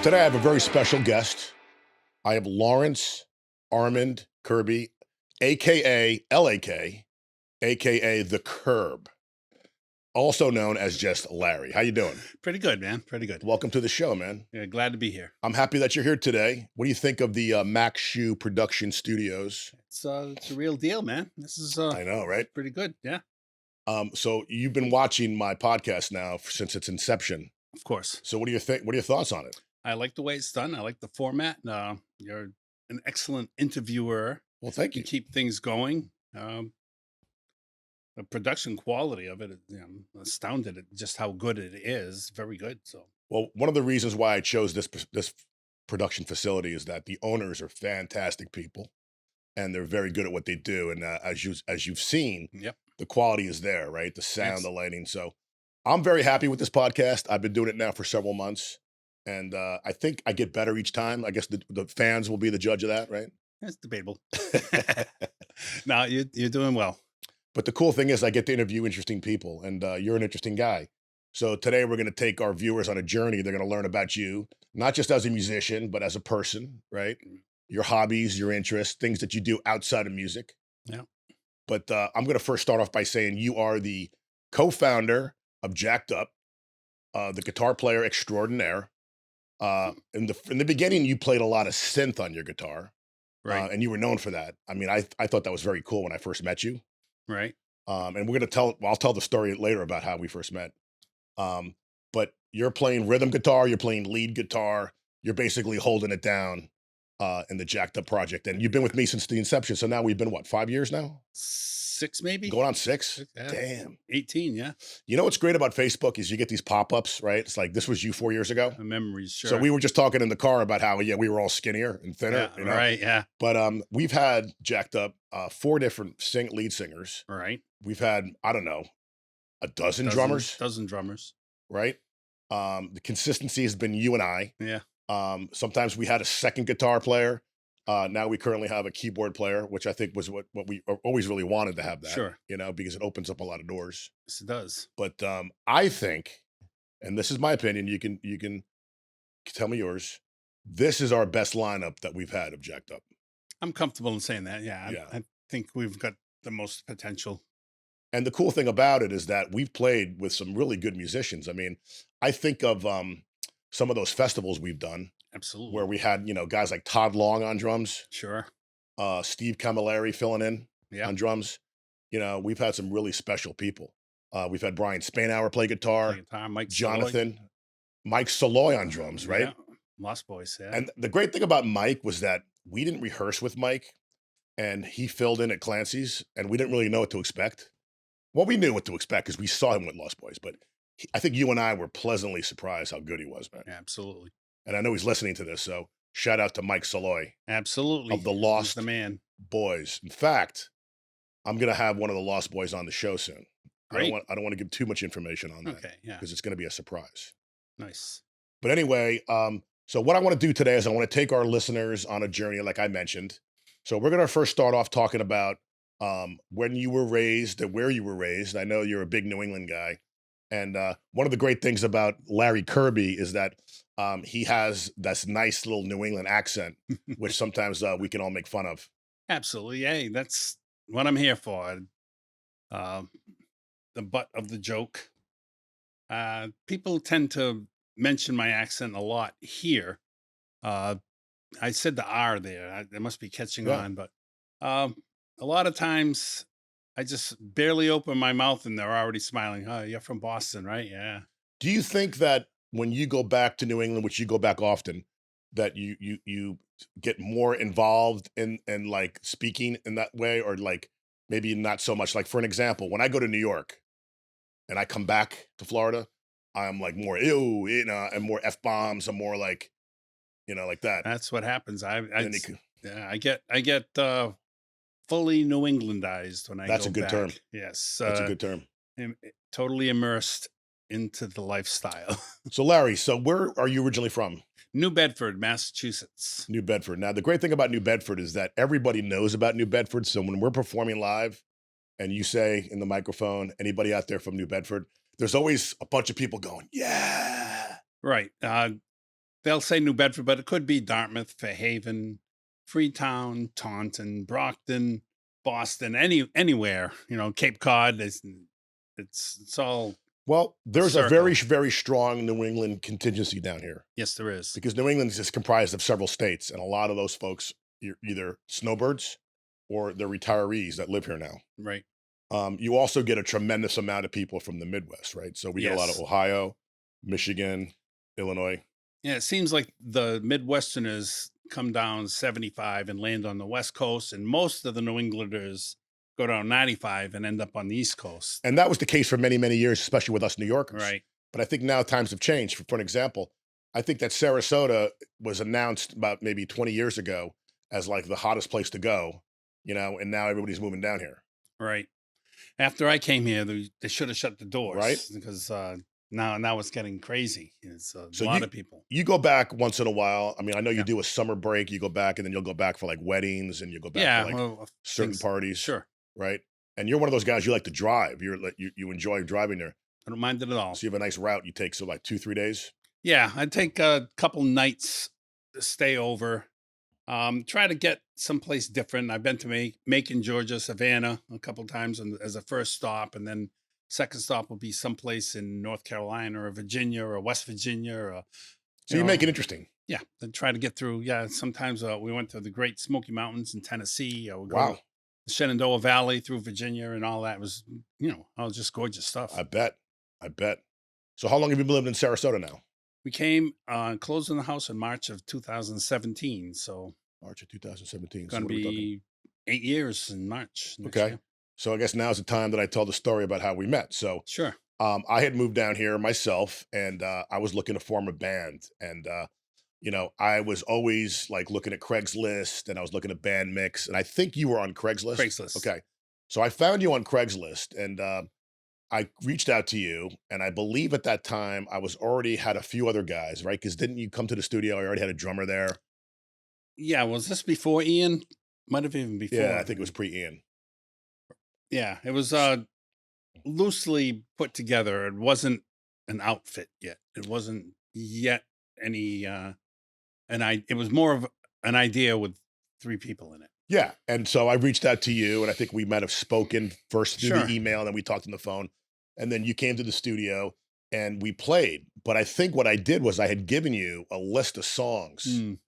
Today I have a very special guest. I have Lawrence Armand Kirby, aka LAK, aka the Curb, also known as just Larry. How you doing? Pretty good, man. Pretty good. Welcome to the show, man. Yeah, glad to be here. I'm happy that you're here today. What do you think of the Mac Shoe Production Studios? It's a real deal, man. This is I know, right? pretty good. Yeah, So you've been watching my podcast now since its inception. of course. So what do you think? What are your thoughts on it? I like the way it's done. I like the format. You're an excellent interviewer. Well, thank You you. keep things going. The production quality of it, I'm astounded at just how good it is. Very good. So Well, one of the reasons why I chose this production facility is that the owners are fantastic people, and they're very good at what they do. And as you've seen, yep. the quality is there, right? The sound, Yes. the lighting. So I'm very happy with this podcast. I've been doing it now for several months, and I think I get better each time. I guess the fans will be the judge of that, right? It's debatable. No, you're doing well. But the cool thing is, I get to interview interesting people, and you're an interesting guy. So today we're going to take our viewers on a journey. They're going to learn about you, not just as a musician, but as a person, right? Your hobbies, your interests, things that you do outside of music. Yeah. But I'm going to first start off by saying you are the co-founder of Jacked Up, the guitar player extraordinaire. In the beginning, you played a lot of synth on your guitar, Right. and you were known for that. I mean, I thought that was very cool when I first met you. Right. And we're gonna I'll tell the story later about how we first met. But you're playing rhythm guitar, you're playing lead guitar, you're basically holding it down in the Jacked Up project. And you've been with me since the inception. So now we've been what, 5 years now? 6 maybe. Going on 6? Yeah. Damn. 18. Yeah. You know what's great about Facebook is you get these pop-ups, right? It's like this was you 4 years ago. Memories. Sure. So we were just talking in the car about how we were all skinnier and thinner, Yeah. Right. Yeah. But we've had Jacked Up 4 different lead singers. Right. We've had, I don't know, a dozen drummers, Dozen drummers. right? The consistency has been you and I. Yeah. Sometimes we had a second guitar player. Now we currently have a keyboard player, which I think was what we always really wanted to have that. Sure. Because it opens up a lot of doors. Yes, it does. But I think, and this is my opinion, you can tell me yours. This is our best lineup that we've had of Jacked Up. I'm comfortable in saying that. Yeah. Yeah. I think we've got the most potential. And the cool thing about it is that we've played with some really good musicians. I mean, I think of some of those festivals we've done Absolutely. where we had, guys like Todd Long on drums, Sure. Steve Camilleri filling in Yeah. on drums. We've had some really special people. We've had Brian Spainhour play guitar, Play guitar, Mike Soloy. Jonathan, Mike Soloy on drums, right? Yeah. Lost Boys. Yeah. And the great thing about Mike was that we didn't rehearse with Mike, and he filled in at Clancy's, and we didn't really know what to expect. Well, we knew what to expect because we saw him with Lost Boys, but I think you and I were pleasantly surprised how good he was, man. Absolutely. And I know he's listening to this, so shout out to Mike Soloy Absolutely. of the He's Lost the man. Boys. In fact, I'm gonna have one of the Lost Boys on the show soon. Great. I don't want to give too much information on that Okay. Yeah. because it's gonna be a surprise. Nice. But anyway, so what I want to do today is I want to take our listeners on a journey, like I mentioned. So we're gonna first start off talking about when you were raised and where you were raised. I know you're a big New England guy. And one of the great things about Larry Kirby is that he has this nice little New England accent, which sometimes we can all make fun of. Absolutely. Hey, that's what I'm here for. Uh, the butt of the joke. People tend to mention my accent a lot here. I said the R there. They must be catching Yeah. on, but a lot of times I just barely open my mouth and they're already smiling. Oh, you're from Boston, right? Yeah. Do you think that when you go back to New England, which you go back often, that you get more involved in like speaking in that way, or like maybe not so much? Like for an example, when I go to New York and I come back to Florida, I'm like more ew, and more f bombs. I'm more like like that. That's what happens. And then you Yeah, I get fully New Englandized when I That's go a good back. term. Yes. That's a good term. Totally immersed into the lifestyle. So Larry, so where are you originally from? New Bedford, Massachusetts. New Bedford. Now, the great thing about New Bedford is that everybody knows about New Bedford. So when we're performing live and you say in the microphone, anybody out there from New Bedford, there's always a bunch of people going, yeah. Right. they'll say New Bedford, but it could be Dartmouth, Fairhaven, Freetown, Taunton, Brockton, Boston, anywhere, Cape Cod. It's all Well, there's a very, circle. very strong New England contingency down here Yes, there is. because New England is just comprised of several states, and a lot of those folks are either snowbirds or they're retirees that live here now. Right. You also get a tremendous amount of people from the Midwest, right? So we get a lot of Yes. Ohio, Michigan, Illinois. Yeah, it seems like the Midwesterners come down 75 and land on the West Coast, and most of the New Englanders go down 95 and end up on the East Coast. And that was the case for many, many years, especially with us New Yorkers. Right. But I think now times have changed. For an example, I think that Sarasota was announced about maybe 20 years ago as like the hottest place to go, and now everybody's moving down here, Right. After I came here, they should have shut the right? doors because now it's getting crazy. It's a So lot you of people. you go back once in a while. I mean, I know you Yeah. do a summer break, you go back and then you'll go back for like weddings and you'll go back for Yeah. like Well, certain things. parties, Sure. right? And you're one of those guys you like to drive. You're like you enjoy driving there. I don't mind it at all. So you have a nice route you take, so like 2, 3 days. Yeah. I take a couple nights to stay over. Try to get someplace different. I've been to Macon, Georgia, Savannah a couple times as a first stop, and then second stop will be someplace in North Carolina or Virginia or West Virginia or So you you make it know, interesting. yeah. Then try to get through. Yeah, sometimes we went to the Great Smoky Mountains in Tennessee. We'll go to Wow. the Shenandoah Valley through Virginia and all that was all just gorgeous I stuff. bet. I bet. So how long have you been living in Sarasota now? We came closed on the house in March of 2017, so March of 2017. So going to what are we talking? be 8 years in March next Okay. year. So I guess now's the time that I tell the story about how we met. So Sure. I had moved down here myself, and I was looking to form a band, and I was always like looking at Craigslist, and I was looking at band mix, and I think you were on Craigslist. Craigslist. Okay, so I found you on Craigslist, and I reached out to you, and I believe at that time I was already had a few other guys, right? Because didn't you come to the studio? I already had a drummer there. Yeah, was this before Ian? Might have even Yeah, I before. think it was pre Ian. Yeah, it was loosely put together. It wasn't an outfit yet. It wasn't yet any it was more of an idea with three people in it. Yeah, and so I reached out to you, and I think we might have spoken first through the Sure. email, and then we talked on the phone, and then you came to the studio and we played. But I think what I did was I had given you a list of songs. Mm,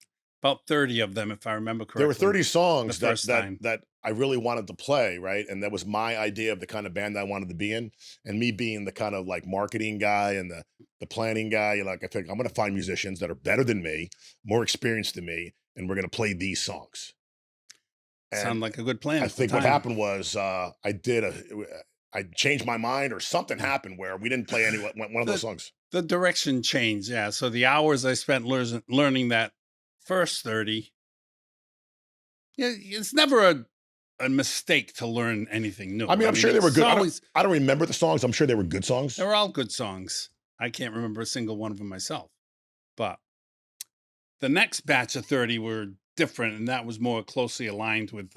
about 30 of them if I remember There were correctly 30 the songs that first that time. that I really wanted to play, right? And that was my idea of the kind of band I wanted to be in. And me being the kind of like marketing guy and the planning guy, like I think I'm gonna find musicians that are better than me, more experienced than me, and we're gonna play these songs. And Sound like a good plan I at the think what time. happened was, I changed my mind or something Mm. happened where we didn't play any one of those The songs. the direction changed, yeah. So the hours I spent learning that first 30, yeah, it's never a mistake to learn anything I new. mean, I I'm mean, sure they were it's good. always I don't remember the songs. I'm sure they were good they songs. were all good songs. I can't remember a single one of them myself. But the next batch of 30 were different, and that was more closely aligned with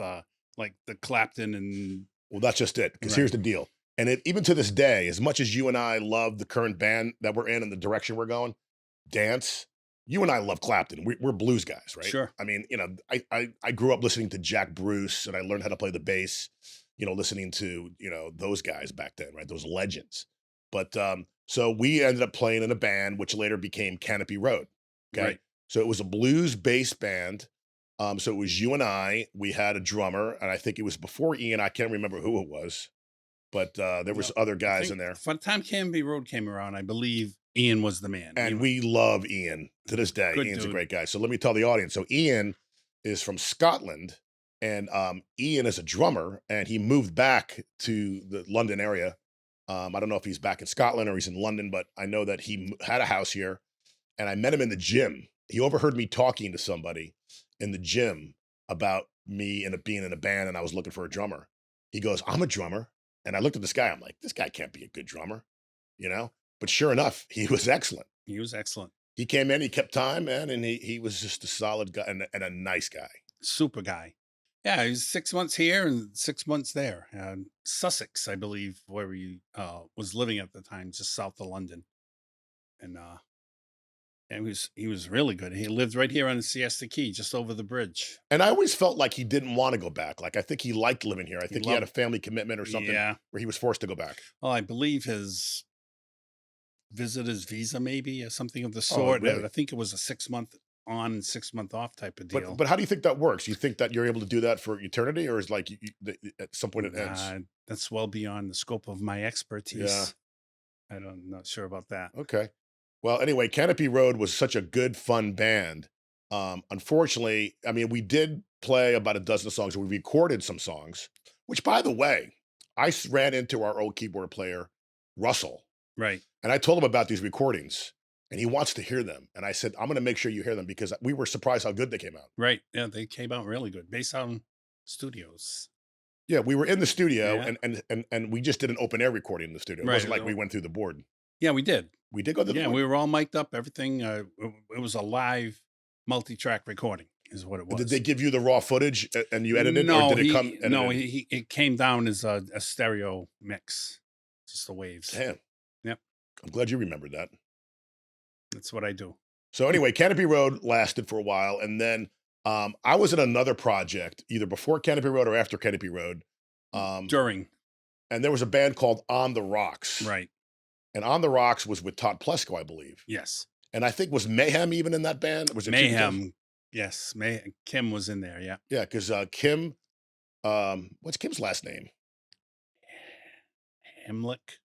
like the Clapton and Well, that's just it. Because right. here's the deal. And even to this day, as much as you and I love the current band that we're in and the direction we're going, dance, you and I love Clapton. We're blues guys, right? Sure. I mean, I grew up listening to Jack Bruce, and I learned how to play the bass, listening to, those guys back then, right? Those legends. But so we ended up playing in a band, which later became Canopy Road. Okay. Right. So it was a blues bass band. So it was you and I. We had a drummer, and I think it was before Ian. I can't remember who it was, but there was Well, other I guys in think there. by the time Canby Road came around, I believe Ian was the man. And we love Ian to this day. Good Ian's a dude. great guy. So let me tell the audience. So Ian is from Scotland, and Ian is a drummer, and he moved back to the London area. I don't know if he's back in Scotland or he's in London, but I know that he had a house here, and I met him in the gym. He overheard me talking to somebody in the gym about me and being in a band, and I was looking for a drummer. He goes, "I'm a drummer," and I looked at this guy. I'm like, "This guy can't be a good drummer," you know. But sure enough, he was excellent. He was excellent. He came in, he kept time, man, and he was just a solid guy and a nice guy. Super guy. Yeah, he's 6 months here and 6 months there. Sussex, I believe, where he was living at the time, just south of London. And And he was really good. He lived right here on the Siesta Key, just over the bridge. And I always felt like he didn't wanna go back. Like, I think he liked living here. I He think he had a loved family commitment or something Yeah. where he was forced to go back. Well, I believe his visitor's visa maybe or something of the Oh, sort, and really? I think it was a 6-month on, 6-month off type of But deal. but how do you think that works? You think that you're able to do that for eternity, or is like at some point it ends? That's well beyond the scope of my Yeah. expertise. Not sure about that. Okay. Well, anyway, Canopy Road was such a good, fun band. Unfortunately, I mean, we did play about a dozen songs. We recorded some songs, which, by the way, ran into our old keyboard player, Russell, Right. and I told him about these recordings, and he wants to hear them. And I said, I'm going to make sure you hear them because we were surprised how good they came out. Right. Yeah, they came out really good based on studios. Yeah, we were in the studio, Yeah. and we just did an open air recording in the studio. It Right. wasn't like we went through the board. Yeah, we did. We did go to the Yeah, board. we were all mic'd up, everything. It was a live multi-track recording is what it Did they was. give you the raw footage and you edited, or No, did it come he no, edited? he it came down as a stereo mix. Just the waves. Damn, Yep. I'm glad you remembered that. That's what I do. So anyway, Canopy Road lasted for a while, and then I was in another project either before Canopy Road or after Canopy Road, um, During. and there was a band called On the Rocks, Right. and On the Rocks was with Todd Plesko, I believe, Yes. and I think was Mayhem even in that band? Was it two guitars? Mayhem. Yes. Kim was in there. Yeah. Yeah, because Kim, what's Kim's last name? Hemlick.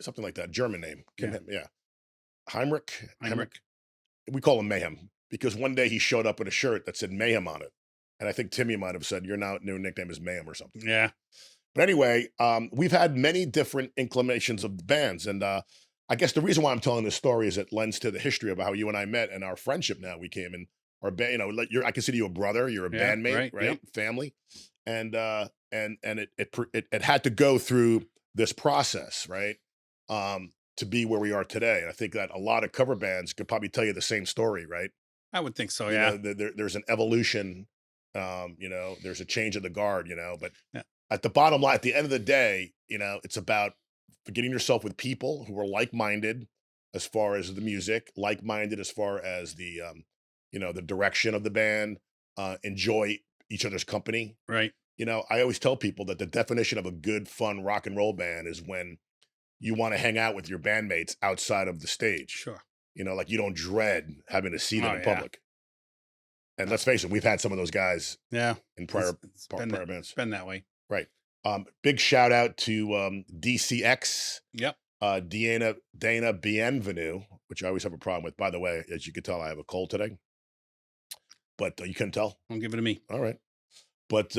Something like that, German name. Kim, Yeah. yeah, Heinrich. Heinrich. We call him Mayhem because one day he showed up with a shirt that said Mayhem on it. And I think Timmy might have said, your now new nickname is Mayhem or something. Yeah. But anyway, we've had many different inclinations of bands. And I guess the reason why I'm telling this story is it lends to the history of how you and I met and our friendship now. We came in our band, like I consider you a brother, you're a Yeah. bandmate, Right. right? Yep. Family. And it had to go through this process, right? To be where we are today. And I think that a lot of cover bands could probably tell you the same story, right? I would think so. You Yeah. know, there's an evolution, there's a change of the guard, but Yeah. at the bottom line, at the end of the day, it's about getting yourself with people who are like-minded as far as the music, like-minded as far as the direction of the band, enjoy each other's company. Right. I always tell people that the definition of a good, fun rock and roll band is when you want to hang out with your bandmates outside of the stage. Sure. Like you don't dread having to see them Oh, in yeah. public. And let's face it, we've had some of those guys Yeah. in prior It's prior bands. it's been that way. Right. Big shout out to DCX, Yep. Dana Bienvenue, which I always have a problem with. By the way, as you can tell, I have a cold today, but you couldn't tell. Don't give it to me. All right. But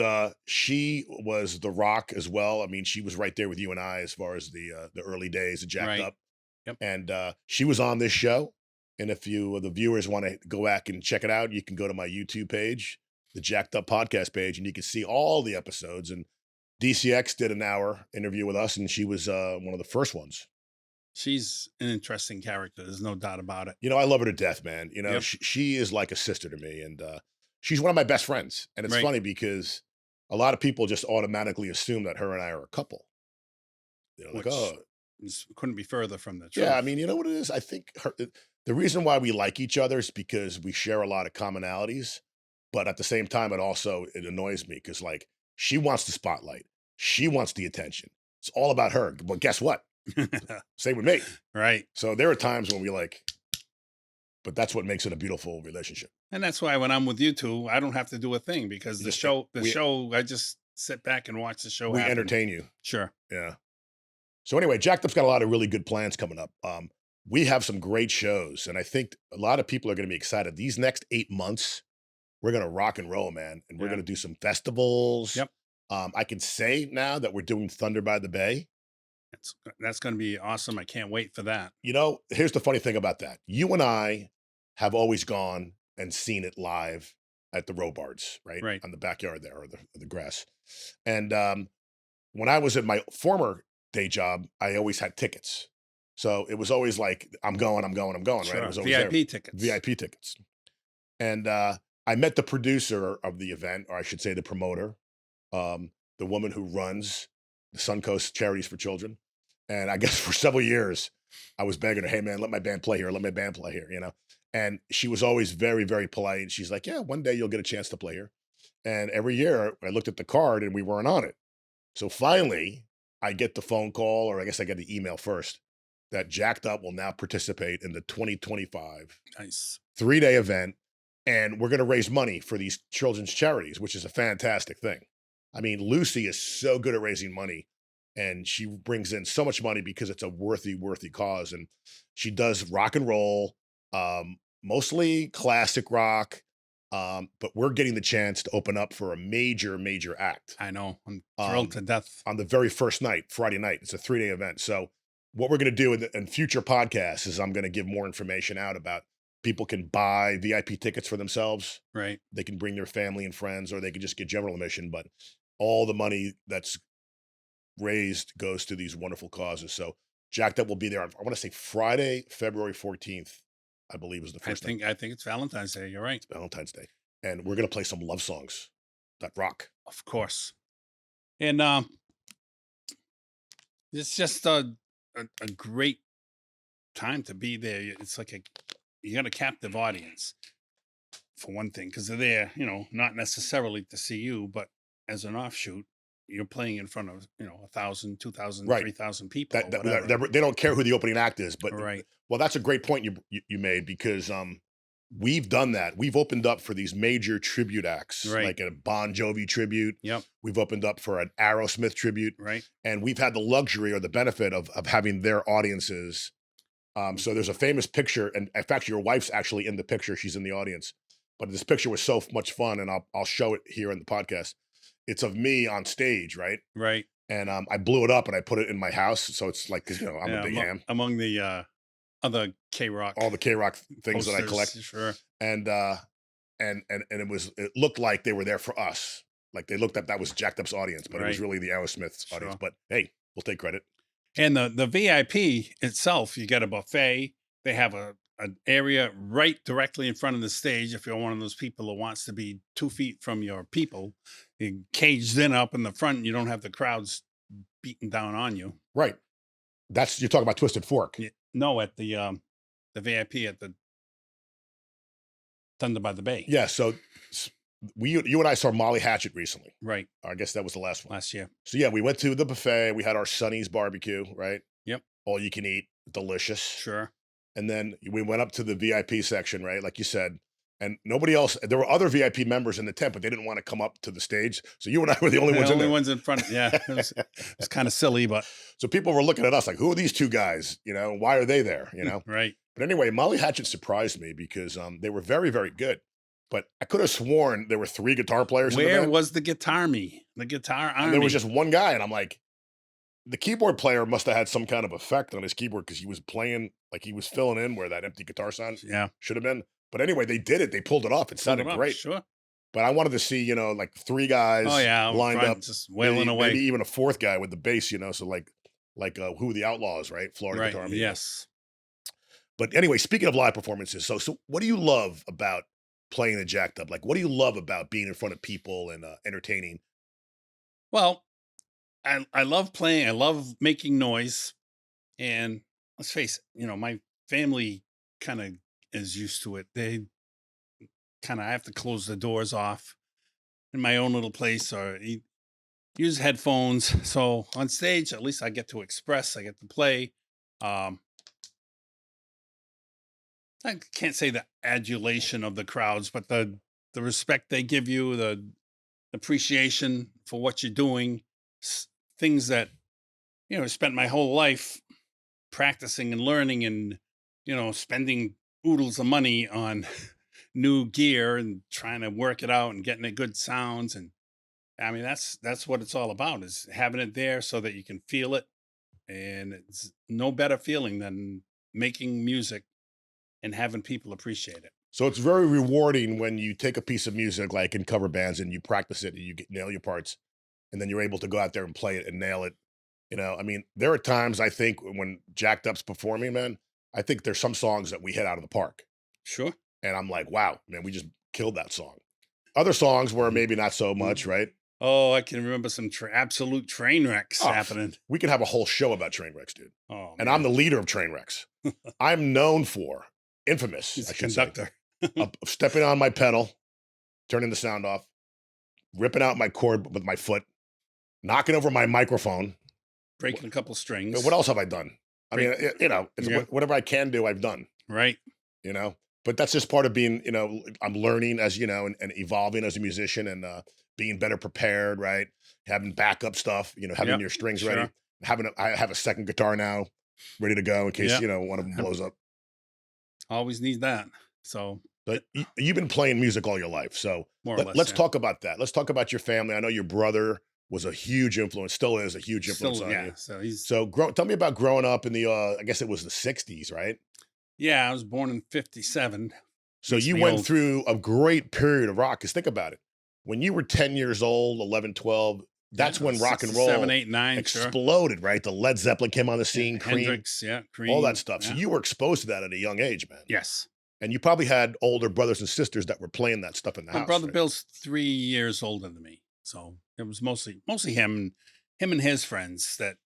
she was the rock as well. I mean, she was right there with you and I as far as the early days of Jacked Right. Up. Yep. And she was on this show. And if the viewers want to go back and check it out, you can go to my YouTube page, the Jacked Up podcast page, and you can see all the episodes. And DCX did an hour interview with us, and she was one of the first ones. She's an interesting character. There's no doubt about it. I love her to death, man. Yep. She is like a sister to me, and she's one of my best friends. And it's Right. funny because a lot of people just automatically assume that her and I are a couple. Like, Which oh, couldn't be further from the truth. yeah. I mean, you know what it is? I think the reason why we like each other is because we share a lot of commonalities. But at the same time, it annoys me because like she wants the spotlight, she wants the attention. It's all about her. But guess what? Same with me. Right. So there are times when but that's what makes it a beautiful relationship. And that's why when I'm with you two, I don't have to do a thing because You the just- show, we- I just sit back and watch the show. We happen. entertain you. Sure. Yeah. So anyway, Jacked Up's got a lot of really good plans coming up. We have some great shows, and I think a lot of people are going to be excited. These next 8 months, we're going to rock and roll, man, and we're Yeah. going to do some festivals. Yep. I can say now that we're doing Thunder by the Bay. That's going to be awesome. I can't wait for that. Here's the funny thing about that. You and I have always gone and seen it live at the Robards, right? Right. On the backyard there, or the grass. And when I was at my former day job, I always had tickets. So it was always like, I'm going, right? It Sure. was always there. VIP tickets. VIP tickets. And I met the producer of the event, or I should say the promoter, the woman who runs the Suncoast Charities for Children. And I guess for several years, I was begging her, hey, man, let my band play here. And she was always very, very polite. She's like, "Yeah, one day you'll get a chance to play here." And every year I looked at the card and we weren't on it. So finally, I get the phone call, or I guess I get the email first, that Jacked Up will now participate in the 2025 Nice. 3-day event, and we're going to raise money for these children's charities, which is a fantastic thing. I mean, Lucy is so good at raising money, and she brings in so much money because it's a worthy cause. And she does rock and roll, mostly classic rock, but we're getting the chance to open up for a major act I know. I'm thrilled um, to death. on the very first night, Friday night. It's a 3-day event. So what we're going to do in future podcasts is I'm going to give more information out about people can buy VIP tickets for themselves. Right. They can bring their family and friends, or they can just get general admission. But all the money that's raised goes to these wonderful causes. So Jacked Up will be there. I want to say Friday, February 14th, I believe was the I first night. think I think it's Valentine's Day. You're right. It's Valentine's Day. And we're going to play some love songs that rock. Of course. And it's just a great time to be there. It's like you got a captive audience for one thing, because they're there, not necessarily to see you, but as an offshoot, you're playing in front of 1,000, 2,000, Right. 3,000 people That or that whatever. that they don't care who the opening act is, but Right. well, that's a great point you made because, we've done that. We've opened up for these major tribute acts, Right. like a Bon Jovi tribute. Yep. We've opened up for an Aerosmith tribute, Right. and we've had the luxury or the benefit of having their audiences. So there's a famous picture, and in fact, your wife's actually in the picture. She's in the audience, but this picture was so much fun, and I'll show it here in the podcast. It's of me on stage, right? Right. And I blew it up and I put it in my house, so it's like 'cause, I'm a Yeah. big ham. Among the other K Rock All the K Rock things that I posters. collect, Sure. and it looked like they were there for us. Like they looked at that was Jacked Up's audience, but it was Right. really the Aerosmith's audience. Sure. But hey, we'll take credit. And the VIP itself, you get a buffet. They have an area right directly in front of the stage. If you're one of those people who wants to be 2 feet from your people, you're caged in up in the front. And you don't have the crowds beating down on you. Right. That's you're talking about Twisted Fork. No, at the VIP at the Thunder by the Bay. Yeah. So you and I saw Molly Hatchet recently. Right. I guess that was the last one. Last year. So yeah, we went to the buffet. We had our Sonny's barbecue, right? Yep. All you can eat, delicious. Sure. And then we went up to the VIP section, right? Like you said, and nobody else. There were other VIP members in the tent, but they didn't want to come up to the stage. So you and I were the only The ones in only there. ones in front. Yeah. It's kind of silly, but So people were looking at us like, "Who are these two guys? Why are they there?" right. But anyway, Molly Hatchet surprised me because they were very, very good. But I could have sworn there were 3 guitar players in the Where band, was the guitar me? The guitar army. and there was just one guy, and I'm like, the keyboard player must have had some kind of effect on his keyboard because he was playing like he was filling in where that empty guitar sound Yeah. should have been. But anyway, they did it. They pulled it off. It Pulled sounded it up, great. Sure. But I wanted to see, like 3 guys Oh yeah. Out lined front, up, just wailing maybe, away. maybe even a 4th guy with the bass, so who are the Outlaws, right? Florida Right. Guitar Amigo. Yes. But anyway, speaking of live performances, so what do you love about playing the Jacked Up? Like, what do you love about being in front of people and entertaining? Well, I love playing. I love making noise. And let's face it, my family kind of is used to it. They kind of I have to close the doors off in my own little place or use headphones. So on stage, at least I get to express. I get to play. Um, I can't say the adulation of the crowds, but the respect they give you, the appreciation for what you're doing, things that I spent my whole life practicing and learning, and spending oodles of money on new gear and trying to work it out and getting it good sounds. And I mean, that's what it's all about, is having it there so that you can feel it. And it's no better feeling than making music and having people appreciate it. So it's very rewarding when you take a piece of music, like in cover bands, and you practice it and you nail your parts, and then you're able to go out there and play it and nail it. I mean, there are times I think when Jacked Up's performing, man, I think there's some songs that we hit out of the park, Sure. and I'm like, wow, man, we just killed that song. Other songs were Mhm. maybe not so much, Mhm. right? Oh, I can remember some absolute train wrecks Oh, happening. we could have a whole show about train wrecks, dude. Oh And I'm man. the leader of train wrecks. I'm known for infamous, He's I a should say, conductor. of stepping on my pedal, turning the sound off, ripping out my cord with my foot, knocking over my microphone. Breaking a couple What strings. else have I done? I Break mean, it's Yeah, whatever I can do, I've done. right. You know, but that's just part of being. I'm learning as and evolving as a musician and being better prepared. Right, having backup stuff. Having Yep, your strings ready. sure. I have a second guitar now, ready to go in case Yep. one of them I blows up. always need that. So, But you've been playing music all your life, so more or less, let's yeah. talk about that. Let's talk about your family. I know your brother was a huge influence, still is a huge influence Still, on you. yeah. So he's So, tell me about growing up in the, I guess it was the '60s, right? yeah, I was born in '57. So Makes you me went old. through a great period of rock. Cause think about it. When you were 10 years old, 11, 12, that's Yeah, when rock and 67, roll 8, 9, sure. exploded, right? The Led Zeppelin came on the Yeah, scene, Cream, Hendrix, yeah, all that Cream, stuff. So yeah. you were exposed to that at a young age, man. Yes. And you probably had older brothers and sisters that were playing that stuff in the My house, brother right? Bill's 3 years older than me, so it was mostly him and his friends that,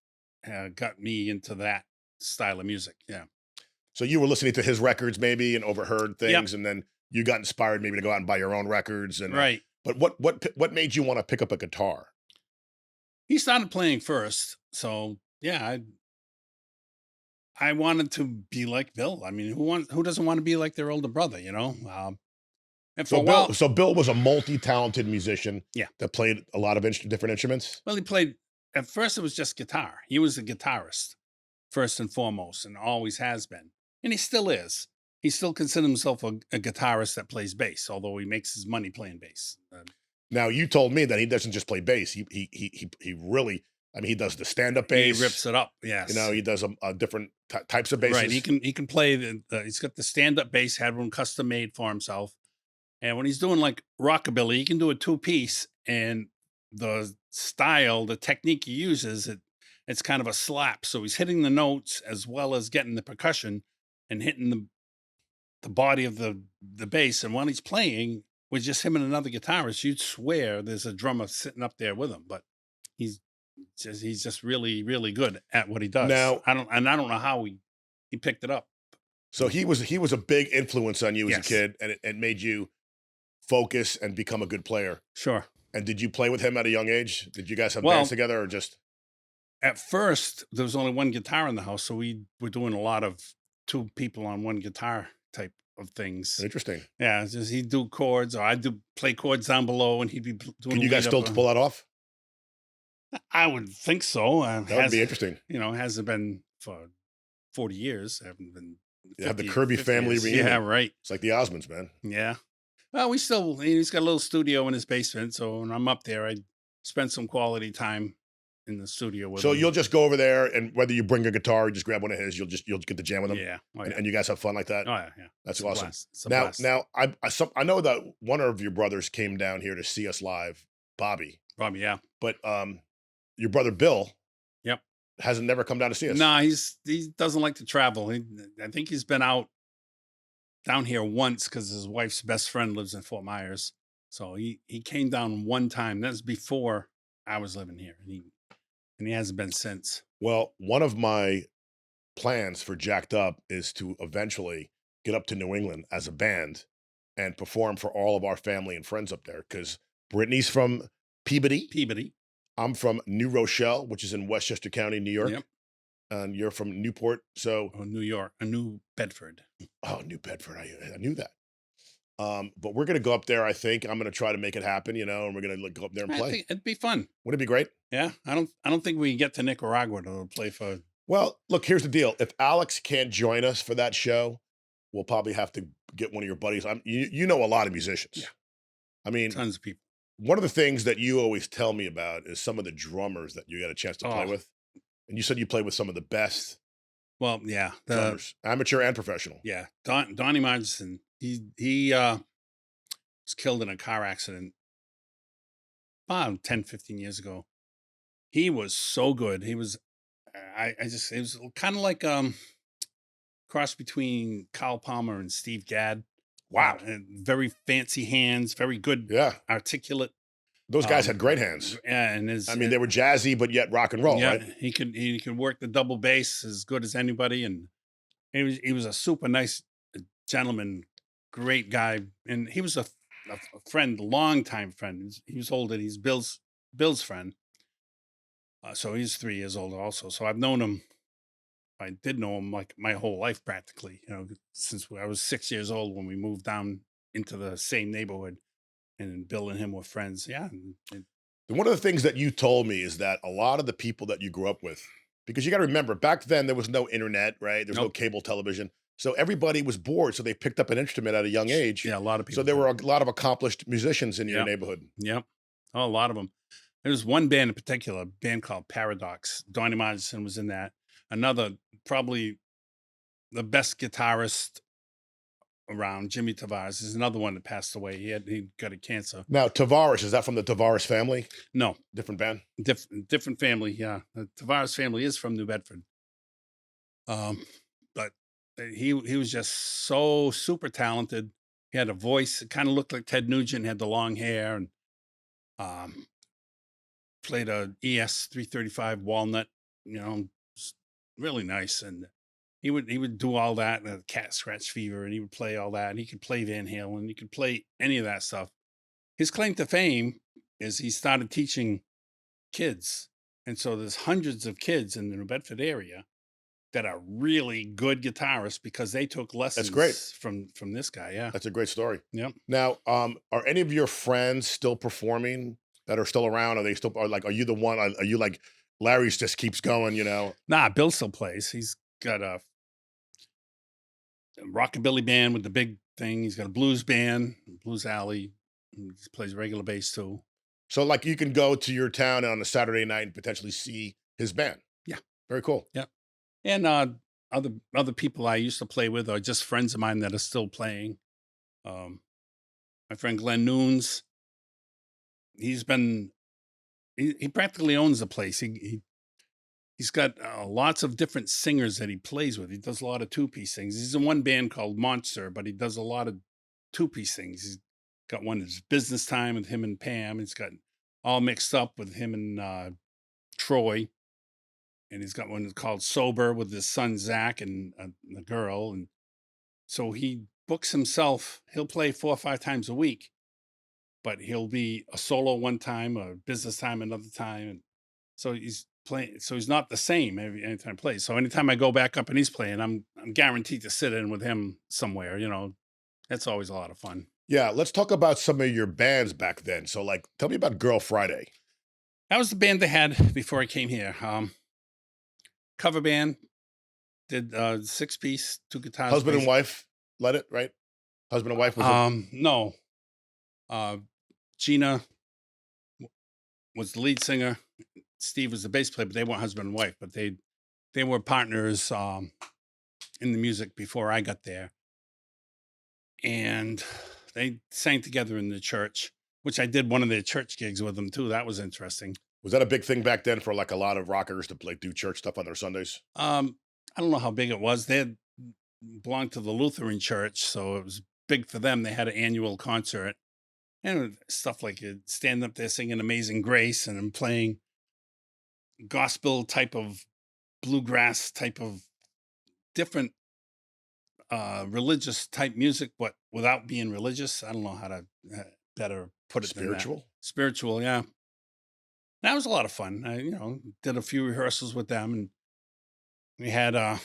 got me into that style of music, yeah. So you were listening to his records maybe and overheard Yep, things, and then you got inspired maybe to go out and buy your own records. And right. but what made you want to pick up a guitar? He started playing first, so, yeah, I wanted to be like Bill. I mean, who doesn't wanna be like their older brother, you know? And for So a while Bill was a multi-talented musician yeah. that played a lot of different instruments. Well, he played at first it was just guitar. He was a guitarist first and foremost, and always has been, and he still is. He still considers himself a guitarist that plays bass, although he makes his money playing bass. Now you told me that he doesn't just play bass. He really. I mean, he does the stand-up He bass. rips it up. Yes, He does different types of right. He basses. can play he's got the stand up bass, had one custom made for himself, and when he's doing like rockabilly, he can do a two piece, and the style, the technique he uses, it's kind of a slap. So he's hitting the notes as well as getting the percussion and hitting the body of the bass. And when he's playing with just him and another guitarist, you'd swear there's a drummer sitting up there with him. But he's he's just really really good at what he does. Now, I don't know how he picked it up. so he was a big influence on you as a Yes, kid, and it made you focus and become a good player. sure. And did you play with him at a young age? Did you guys have bands Well, together or just at first there was only one guitar in the house, so we were doing a lot of two people on one guitar type of things. interesting? Yeah, it's just he'd do chords, or I'd do play chords down below, and he'd be doing Can a you guys lead up. still pull that off? I would think so. That would be interesting. Hasn't been for 40 years. Haven't been You have the 50, Kirby 50 family years. Yeah, reunion. right. It's like the Osmonds, man. Yeah. Well, he's got a little studio in his basement. So when I'm up there, I spend some quality time in the studio with So him. you'll just go over there, and whether you bring a guitar or just grab one of his, you'll get to jam with him, Yeah. Oh, and, yeah. and you guys have fun like that. Oh, yeah. Yeah. That's It's a awesome. blast. It's a Now, blast. I know that one of your brothers came down here to see us live, Bobby, Robbie, yeah. but your brother Bill Yep. hasn't never come down to see us. No, he doesn't like to travel. I think he's been out down here once because his wife's best friend lives in Fort Myers. So he came down one time. That was before I was living here, and he hasn't been since. Well, one of my plans for Jacked Up is to eventually get up to New England as a band and perform for all of our family and friends up there. Because Brittany's from Peabody, Peabody. I'm from New Rochelle, which is in Westchester County, New York, Yep. and you're from Newport. So, Or New York, New Bedford. oh, New Bedford, I knew that. But we're gonna go up there. I think I'm gonna try to make it happen, and we're gonna go up there and I play. think it'd be fun. Wouldn't it be great? Yeah. I don't think we can get to Nicaragua to play for. Well, look, here's the deal. If Alex can't join us for that show, we'll probably have to get one of your buddies. You know a lot of musicians. Yeah. I mean, Tons of people. one of the things that you always tell me about is some of the drummers that you got a chance to play Oh, with. And you said you played with some of the best well, yeah. drummers, amateur and professional. Yeah. Donnie Margison. He was killed in a car accident about 10, 15 years ago. He was so good. He was I just it was kind of like cross between Kyle Palmer and Steve Gadd. Wow. And very fancy hands, very good, Yeah. articulate. Those guys Um, had great hands. yeah, and his I mean, they were jazzy, but yet rock and roll, yeah, right? he could work the double bass as good as anybody, and he was a super nice gentleman, great guy, and he was a friend, a longtime friend. He was older. He's Bill's friend, so he's 3 years older also. So I've known him. I did know him like my whole life practically. Since I was 6 years old when we moved down into the same neighborhood, and Bill and him were friends. Yeah, and And one of the things that you told me is that a lot of the people that you grew up with, because you got to remember, back then there was no internet, right? There's no nope. cable television. So everybody was bored. So they picked up an instrument at a young age. Yeah, a lot of So people there did. were a lot of accomplished musicians in your Yep, neighborhood. yep. Oh, a lot of them. There was one band in particular, a band called Paradox. Donnie Marsden was in that. Another, probably the best guitarist around, Jimmy Tavares, is another one that passed away. He got a cancer. Now, Tavares, is that from the Tavares family? No, Different band? different family. Yeah, the Tavares family is from New Bedford. But he was just so super talented. He had a voice. It kind of looked like Ted Nugent. Had the long hair and um, played a ES 335 Walnut. S- really nice. And he would do all that, Cat Scratch Fever, and he would play all that. And he could play Van Halen. He could play any of that stuff. His claim to fame is he started teaching kids, and so there's hundreds of kids in the New Bedford area that are really good guitarists because they took That's great. lessons from this guy. Yeah. That's a great story. Yep. Now, are any of your friends still performing that are still around? Are they still are you the one? Are you like Larry's just keeps going, you know? Nah, Bill still plays. He's got a rockabilly band with the big thing. He's got a blues band, Blues Alley. He plays regular bass too. So like you can go to your town on a Saturday night and potentially see his band. Yeah. Very cool. Yeah. And other people I used to play with are just friends of mine that are still playing. Um, my friend Glenn Noons, he's been he practically owns the place. He's got lots of different singers that he plays with. He does a lot of two-piece things. He's in one band called Monster, but he does a lot of two-piece things. He's got one that's Business Time with him and Pam. He's got All Mixed Up with him and Troy, and he's got one that's called Sober with his son Zach and the girl. And so he books himself. He'll play 4 or 5 times a week, but he'll be a solo one time, a business time another time, and so he's playing. So he's not the same anytime he plays. So anytime I go back up and he's playing, I'm guaranteed to sit in with him somewhere. That's always a lot of fun. Yeah, let's talk about some of your bands back then. So like tell me about Girl Friday. That was the band they had before I came here. Cover band, did 6 piece, two guitars, Husband and bass. wife led it, right? Husband and wife was it? No, uh, Gina was the lead singer. Steve was the bass player, but they weren't husband and wife. But they were partners in the music before I got there, and they sang together in the church, which I did one of their church gigs with them too. That was interesting. Was that a big thing back then for like a lot of rockers to like do church stuff on their Sundays? I don't know how big it was. They had belonged to the Lutheran church, so it was big for them. They had an annual concert and stuff like stand up there singing Amazing Grace and then playing gospel type of bluegrass type of different religious type music, but without being religious. I don't know how to better put it than that. Spiritual? Spiritual, yeah. That was a lot of fun. I, did a few rehearsals with them, and we had a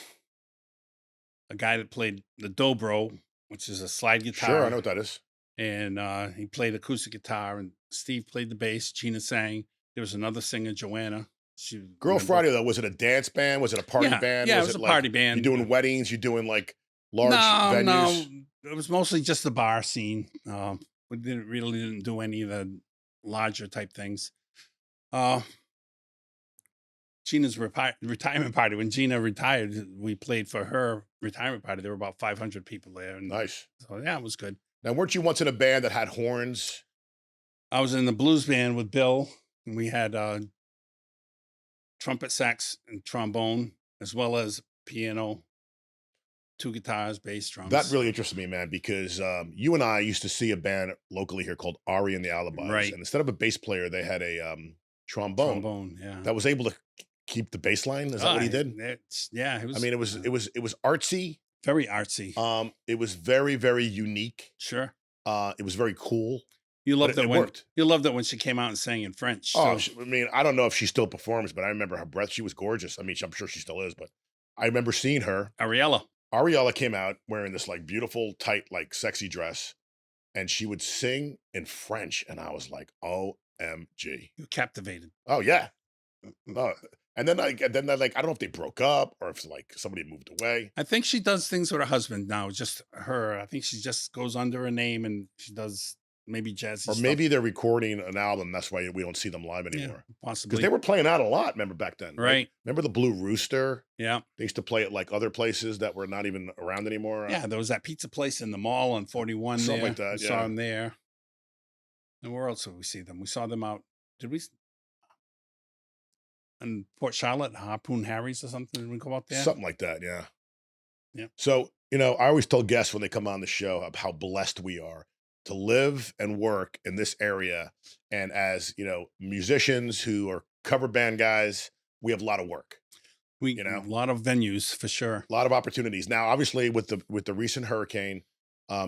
guy that played the dobro, which is a slide Sure, I know guitar, what that is. and he played acoustic guitar, and Steve played the bass. Gina sang. There was another singer, Joanna. She Girl remember. Friday though, was it a dance band? Was it a party Yeah, band? yeah, it Was was it a like party you band. doing weddings? You doing like large No, no, venues? it was mostly just the bar scene. We didn't do any of the larger type things. Uh, Gina's retirement party. When Gina retired, we played for her retirement party. There were about 500 people there, and Nice. so yeah, it was good. Now, weren't you once in a band that had horns? I was in the blues band with Bill, and we had trumpet, sax, and trombone, as well as piano, two guitars, bass, That drums. really interested me, man, because you and I used to see a band locally here called Ari and the Alibis, Right, and instead of a bass player, they had a trombone trombone. Yeah. that was able to keep the bass line. Is that what he did? It's yeah. It I was mean, it was artsy, Very artsy. It was very, very unique. Sure. It was very cool, You but loved it it when worked. she came out and sang in French Oh, too. I mean, I don't know if she still performs, but I remember her breath. She was gorgeous. I mean, I'm sure she still is, but I remember seeing her. Ariella, Ariella came out wearing this like beautiful, tight, like sexy dress, and she would sing in French, and I was like, "OMG!" you captivated. Oh yeah. Mm. Oh, and then like I don't know if they broke up or if like somebody moved away. I think she does things with her husband now, just her. I think she just goes under a name and she does maybe jazzy Or stuff. maybe they're recording an album, that's why we don't see them live Yeah, anymore. Because they possibly. were playing out a lot, remember back then, right? Right. Remember the Blue Rooster? Yeah. They used to play at, like, other places that were not even around anymore, Yeah. There was that pizza place in the mall on 41 something like there. We that, saw yeah. them there. And where else did we see them? We saw them out. Did we in Port Charlotte, Harpoon Harry's or something? Did we go out there? Something like that, yeah. Yeah. So, I always tell guests when they come on the show of how blessed we are to live and work in this area, and as, musicians who are cover band guys, we have a lot of work, We you know? a lot of venues for sure. A lot of opportunities. Now, obviously, with the recent hurricane,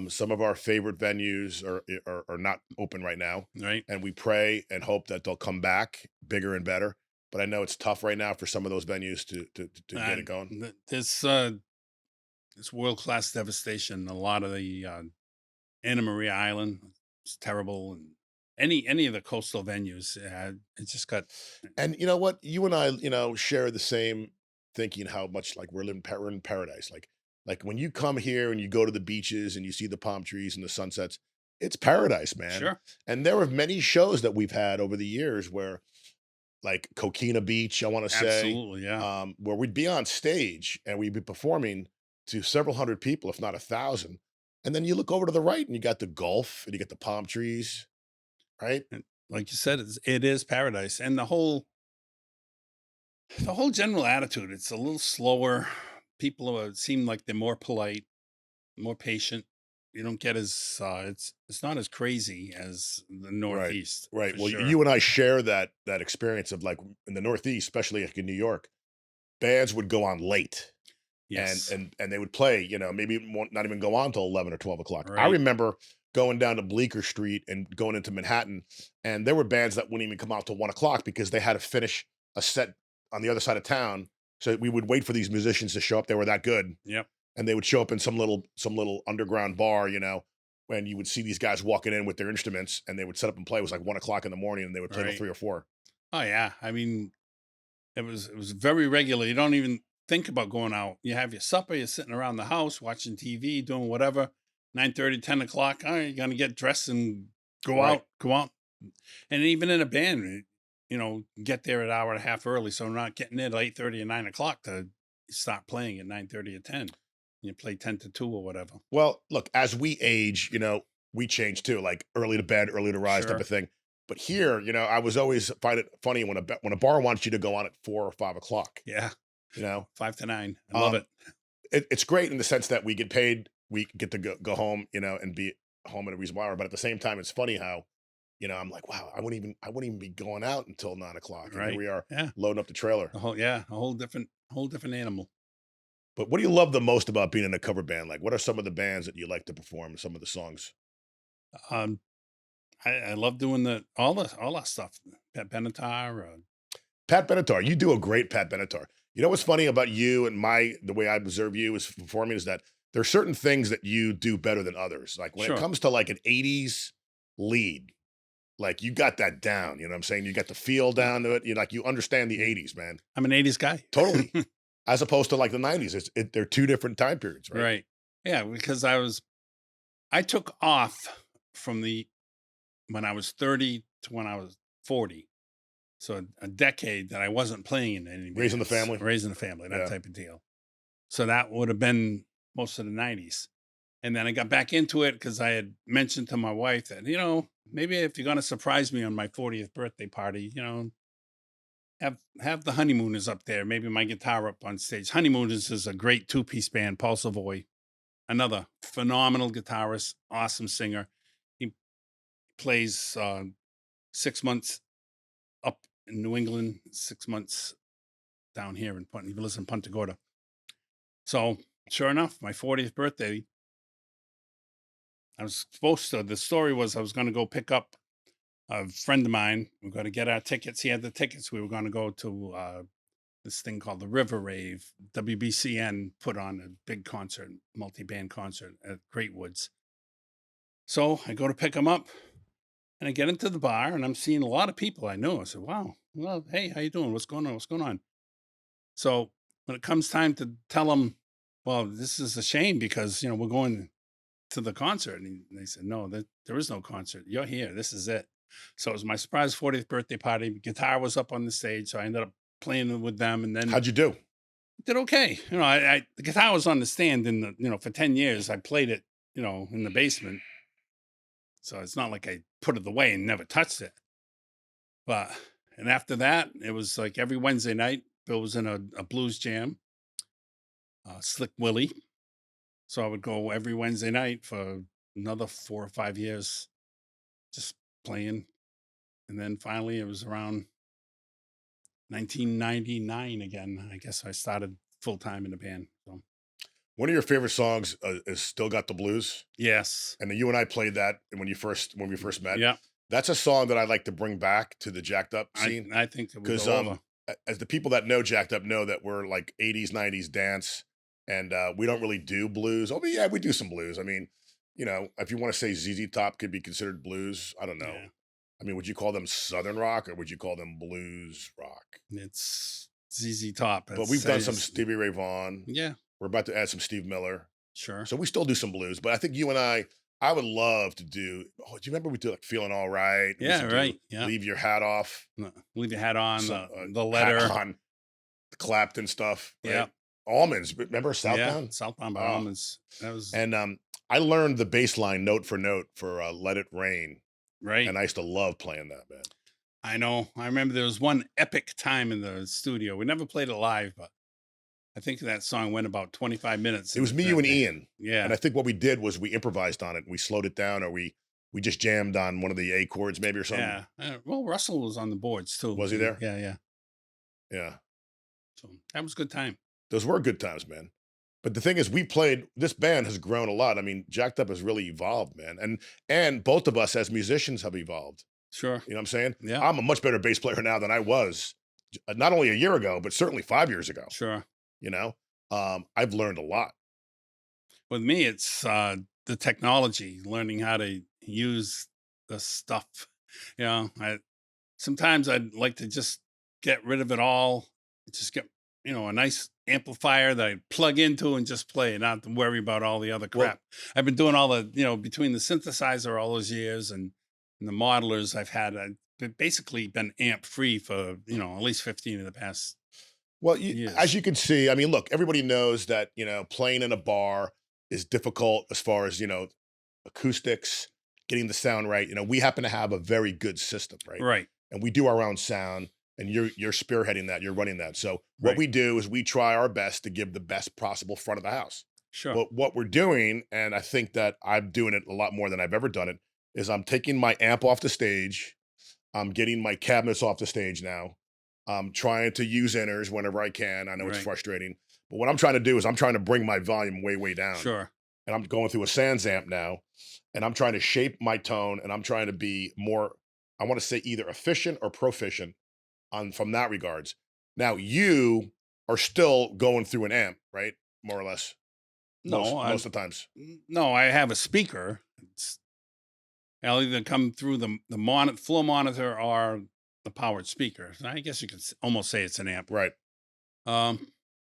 some of our favorite venues are not open right now, Right. and we pray and hope that they'll come back bigger and better. But I know it's tough right now for some of those venues to get it going. This world class devastation. A lot of the Anna Maria Island is terrible, and any of the coastal venues, it just got And you know what? You and I, share the same thinking. How much like we're in paradise. Like when you come here and you go to the beaches and you see the palm trees and the sunsets, it's paradise, man. sure, And there are many shows that we've had over the years where like Coquina Beach, I want to say, absolutely, yeah, where we'd be on stage and we'd be performing to several hundred people, if not 1,000. And then you look over to the right and you got the Gulf and you get the palm trees, right? and like you said, it is paradise, and the whole general attitude. It's a little slower. People seem like they're more polite, more patient. You don't get as it's not as crazy as the Right. Northeast Right. for Well, sure. you and I share that experience of like in the Northeast, especially like in New York, bands would go on late and Yes, and and they would play, maybe not even go on till 11 or 12 o'clock. I right, remember going down to Bleecker Street and going into Manhattan, and there were bands that wouldn't even come out till 1 o'clock because they had to finish a set on the other side of town. So we would wait for these musicians to show up. They were that good. yep, And they would show up in some little underground bar, when you would see these guys walking in with their instruments and they would set up and play. It was like 1 o'clock in the morning and they would play till right. 3 or 4. Oh yeah, I mean, it was very regular. You don't even think about going out. You have your supper, you're sitting around the house watching TV, doing whatever. 9:30, 10 o'clock. All right, you're gonna get dressed and go Right. out, go out. And even in a band, get there an hour and a half early. So we're not getting in at 8:30 or 9 o'clock to start playing at 9:30 or 10. You play 10 to 2 or whatever. Well, look, as we age, we change too, like early to bed, early to rise type Sure. of thing. But here, I was always find it funny when a bar wants you to go on at 4 or 5 o'clock, Yeah. you know? 5 to 9. I love Um, it. it's great in the sense that we get paid, we get to go home, and be home at a reasonable hour. But at the same time, it's funny how, I'm like, wow, I wouldn't even be going out until 9 o'clock. And here Right. we are Yeah. loading up the trailer. A whole different animal. But what do you love the most about being in a cover band? Like, what are some of the bands that you like to perform? Some of the songs. Um, I love doing all that stuff. Pat Benatar. Pat Benatar, you do a great Pat Benatar. You know what's funny about you and the way I observe you is performing is that there are certain things that you do better than others. Like when it Sure. comes to like an 80s lead, like you got that down. You know what I'm saying? You got the feel Uh, down to it. You understand the yeah. 80s, man. I'm an '80s guy. Totally. As opposed to like the 90s. They're two different time periods, right? Right. Yeah, because I took off from the when I was 30 to when I was 40. So a decade that I wasn't playing in any Raising the bands, family. raising a family, that Yeah. type of deal. So that would have been most of the '90s. And then I got back into it because I had mentioned to my wife that, maybe if you're going to surprise me on my 40th birthday party, have the Honeymooners up there, maybe my guitar up on stage. Honeymooners is a great two-piece band. Paul Savoy, another phenomenal guitarist, awesome singer. He plays 6 months up in New England, 6 months down here in Punta. He lives in Punta Gorda. So Sure enough, my 40th birthday, I was supposed to. The story was I was going to go pick up a friend of mine. We're going to get our tickets. He had the tickets. We were going to go to this thing called the River Rave. WBCN put on a big concert, multi-band concert at Great Woods. So I go to pick him up, and I get into the bar, and I'm seeing a lot of people I know. I said, "Wow, well, hey, how you doing? What's going on? What's going on?" So when it comes time to tell them, well, this is a shame because we're going to the concert, and they said, "No, there is no concert. You're here. This is it." So it was my surprise 40th birthday party. Guitar was up on the stage, so I ended up playing with them, and then How'd you do? did okay. The guitar was on the stand, in the for 10 years. I played it, in the basement, so it's not like I put it away and never touched it. But and after that, it was like every Wednesday night, Bill was in a blues jam, Slick Willie. So I would go every Wednesday night for another 4 or 5 years, just playing. And then finally, it was around 1999 again. I guess I started full time in the band. So One of your favorite songs is "Still Got the Blues," yes, and then you and I played that when we first met. yeah, That's a song that I like to bring back to the Jacked Up I scene I think it would because go over. as the people that know Jacked Up know that we're like 80s 90s dance, and we don't really do blues. Oh, but yeah, we do some blues. I mean, if you want to say ZZ Top could be considered blues, I don't know. Yeah, I mean, would you call them Southern rock or would you call them blues rock? it's ZZ Top. But It's, we've done some it's Stevie Ray Vaughan. yeah, We're about to add some Steve Miller. sure, So we still do some blues, but I think you and I would love to do. Oh, do you remember we do like "Feeling All Right"? We used yeah, to do right, yeah. "Leave Your Hat Off," No, leave your hat on. some The hat letter, on, Clapton stuff, yeah, right? Almonds, remember yeah. Southbound? Southbound by Oh, Almonds. That was and I learned the bass line note for note for "Let It Rain," right. and I used to love playing that, man. I know. I remember there was one epic time in the studio. We never played it live, but I think that song went about 25 minutes It in was me, you, that and day. Ian, and Yeah. I think what we did was we improvised on it. We slowed it down, or we just jammed on one of the A chords, maybe or something. Yeah. Well, Russell was on the boards too. Was he there? Yeah, yeah. Yeah. So that was a good time. Those were good times, man. But the thing is, this band has grown a lot. I mean, Jacked Up has really evolved, man. And both of us as musicians have evolved. Sure. You know what I'm saying? Yeah. I'm a much better bass player now than I was not only a year ago, but certainly 5 years ago. Sure. You know, I've learned a lot. With me, it's the technology, learning how to use the stuff. Sometimes I'd like to just get rid of it all, just get, a nice amplifier that I plug into and just play, and not to worry about all the other Well, crap. I've been doing all the, between the synthesizer all those years and the modelers I've had, basically been amp free for, at least 15 of the past well, as years. you can see, I mean, look, everybody knows that playing in a bar is difficult as far as acoustics, getting the sound right. We happen to have a very good system, right? Right, And we do our own sound, and you're spearheading that, you're running that. So what right. we do is we try our best to give the best possible front of the house. Sure. But what we're doing, and I think that I'm doing it a lot more than I've ever done it, is I'm taking my amp off the stage. I'm getting my cabinets off the stage now. I'm trying to use inners whenever I can. I know it's Right. frustrating, but what I'm trying to do is I'm trying to bring my volume way, way down. Sure. And I'm going through a Sans amp now, and I'm trying to shape my tone, and I'm trying to be more, I want to say either efficient or proficient on from that regards. Now you are still going through an amp, right? More or less, No, most of the times. no, I have a speaker. I'll either come through the floor monitor or the powered speaker. So I guess you could almost say it's an amp. Right. Um,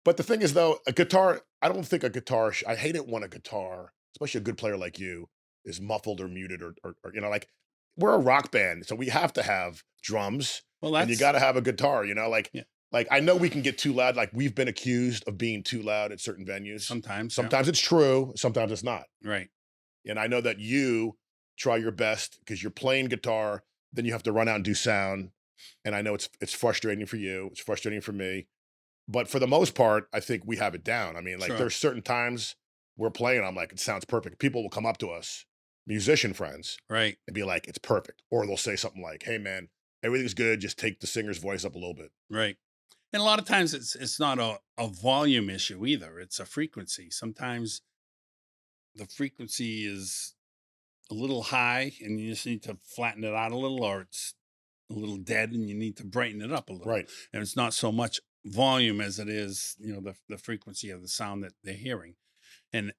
But the thing is, though, a guitar, I don't think a guitar, I hate it when a guitar, especially a good player like you, is muffled or muted or like we're a rock band. So we have to have drums well, and you that's got to have a guitar, yeah. like I know we can get too loud. Like we've been accused of being too loud at certain venues. Sometimes, yeah, Sometimes it's true, sometimes it's not. right, And I know that you try your best because you're playing guitar, then you have to run out and do sound. And I know it's frustrating for you, it's frustrating for me. But for the most part, I think we have it down. I mean, like sure, there's certain times we're playing, I'm like, it sounds perfect. People will come up to us, musician friends, right. and be like, it's perfect. Or they'll say something like, hey man, everything's good. Just take the singer's voice up a little bit. Right. And a lot of times it's not a volume issue either. It's a frequency. Sometimes the frequency is a little high and you just need to flatten it out a little, or it's a little dead and you need to brighten it up a little. Right. And it's not so much volume as it is, the frequency of the sound that they're hearing. And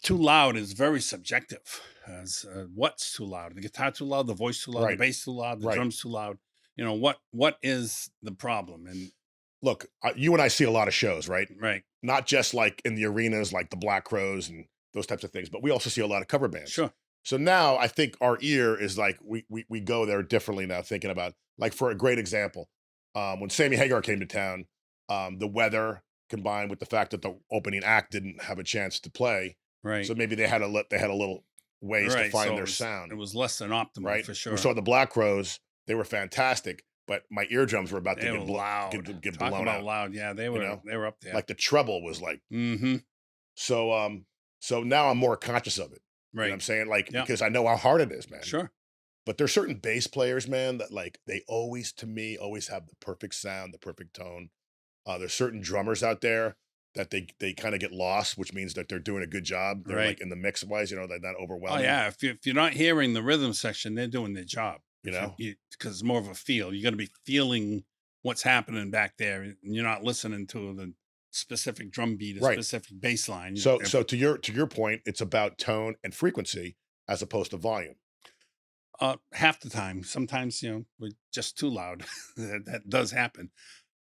too loud is very subjective. As what's too loud? The guitar too loud, the voice too loud, the Right. bass too loud, the Right. drums too loud. What is the problem? And Look, you and I see a lot of shows, right? right, Not just like in the arenas, like the Black Crows and those types of things, but we also see a lot of cover bands. sure, So now I think our ear is like we go there differently now, thinking about like for a great example, when Sammy Hagar came to town, the weather combined with the fact that the opening act didn't have a chance to play, right, so maybe they had a little ways to right. find So their it sound, was less than optimal right? for We sure. saw the Black Crows; they were fantastic, but my eardrums were about to They were loud. get Talk blown about out. loud. Yeah, they You were know, they were up there. like the treble was like Mm-hmm. so. So now I'm more conscious of it. You know what Right. I'm saying? Like Yeah. because I know how hard it is, man. Sure. But there's certain bass players, man, that like they always, to me, always have the perfect sound, the perfect tone. There's certain drummers out there that they kind of get lost, which means that they're doing a good job. They're Right. like in the mix wise, they're not Oh overwhelming. yeah. If you're not hearing the rhythm section, they're doing their job. You If know, because it's more of a feel. You got to be feeling what's happening back there, and you're not listening to the specific drum beat, a right? specific bass line. So to your point, it's about tone and frequency as opposed to volume. Half the time, sometimes we're just too loud. That does happen.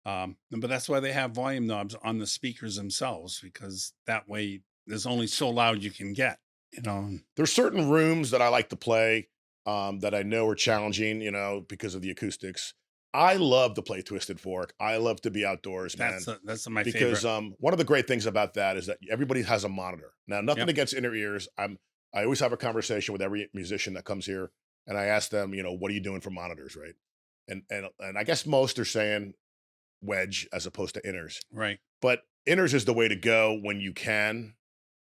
But that's why they have volume knobs on the speakers themselves, because that way there's only so loud you can get. You know, There's certain rooms that I like to play that I know are challenging, because of the acoustics. I love to play Twisted Fork. I love to be outdoors, man. that's my Because favorite. one of the great things about that is that everybody has a monitor. Now, nothing Yep. against inner ears. I always have a conversation with every musician that comes here, and I ask them, what are you doing for monitors, right? And I guess most are saying wedge as opposed to inners, Right. but inners is the way to go when you can.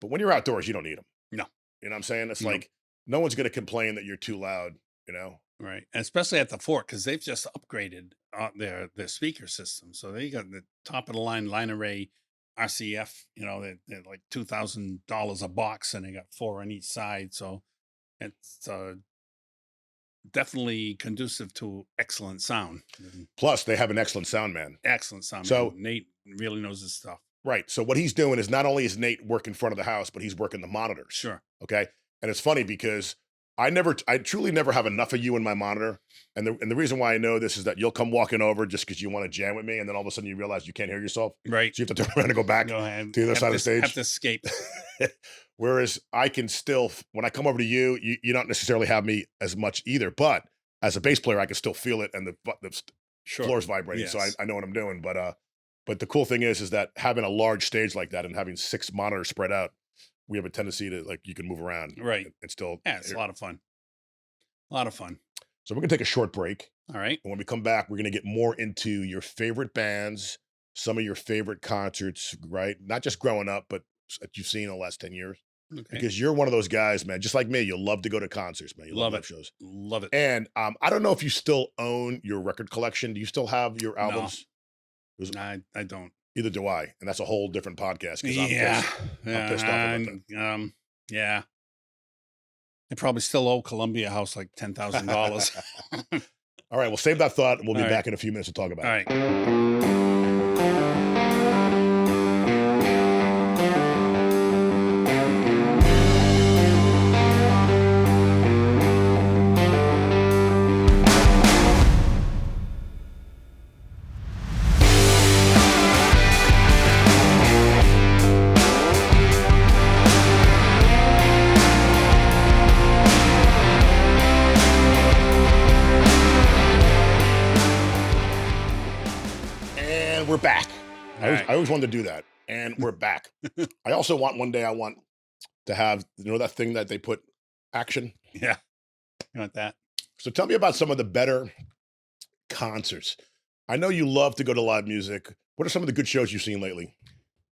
But when you're outdoors, you don't need them. No. You know what I'm saying? It's No. like no one's going to complain that you're too loud. You know? Right. And especially at the Fort, because they've just upgraded their speaker system. So they got the top of the line array RCF. They're like $2,000 a box, and they got four on each side. So it's definitely conducive to excellent sound. Plus, they have an excellent sound man. Excellent sound, man. So Nate really knows his stuff. right. So what he's doing is not only is Nate work in front of the house, but he's working the monitors. Sure. Okay. And it's funny because I truly never have enough of you in my monitor. And the reason why I know this is that you'll come walking over just because you want to jam with me, and then all of a sudden you realize you can't hear yourself. Right. So you have to turn around and go back Go ahead. to the other side of the stage. Have to escape. Whereas I can still, when I come over to you, you don't necessarily have me as much either. But as a bass player, I can still feel it, and the Sure. floor's vibrating, so Yes. I know what I'm doing. But the cool thing is that having a large stage like that and having 6 monitors spread out, we have a tendency to like you can move around Right. and still Yeah, it's a hear. lot of fun. A lot of fun. So we're gonna take a short break, All right. and when we come back, we're gonna get more into your favorite bands, some of your favorite concerts, right? Not just growing up, but that you've seen in the last 10 years. Okay. Because you're one of those guys, man, just like me. You love to go to concerts, man. You love Love live it. shows. Love it. And I don't know if you still own your record collection. Do you still have your No. albums? I don't. Either do I, and that's a whole different podcast. Because Yeah. I'm pissed off about that. Yeah. I probably still owe Columbia House like $10,000. All right, we'll save that thought, and we'll be All right. back in a few minutes to talk about All it. right. And we're back. All right. I always wanted to do that, and we're back. I also want one day. I want to have that thing that they put action. Yeah. You want that? So tell me about some of the better concerts. I know you love to go to live music. What are some of the good shows you've seen lately?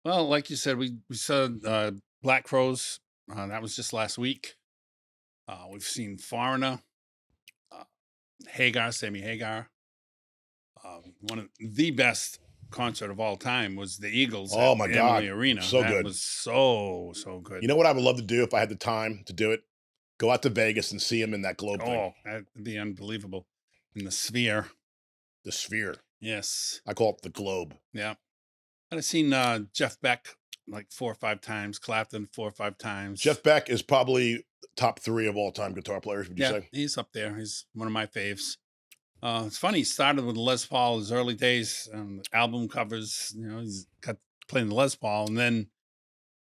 Well, like you said, we saw Black Crows. That was just last week. We've seen Foreigner, Sammy Hagar. One of the best concert of all time was the Eagles at Oh my the Emily god, Arena. so That good. was so You good. know what I would love to do if I had the time to do it? Go out to Vegas and see him in that globe thing, Oh, that'd be unbelievable. In the Sphere. the Sphere. Yes. I call it the globe. Yeah. And I've seen Jeff Beck like 4 or 5 times, Clapton 4 or 5 times. Jeff Beck is probably top 3 of all time guitar players, would you Yeah, say? he's up there. He's one of my faves. It's funny. He started with Les Paul, his early days, album covers. He's got playing the Les Paul, and then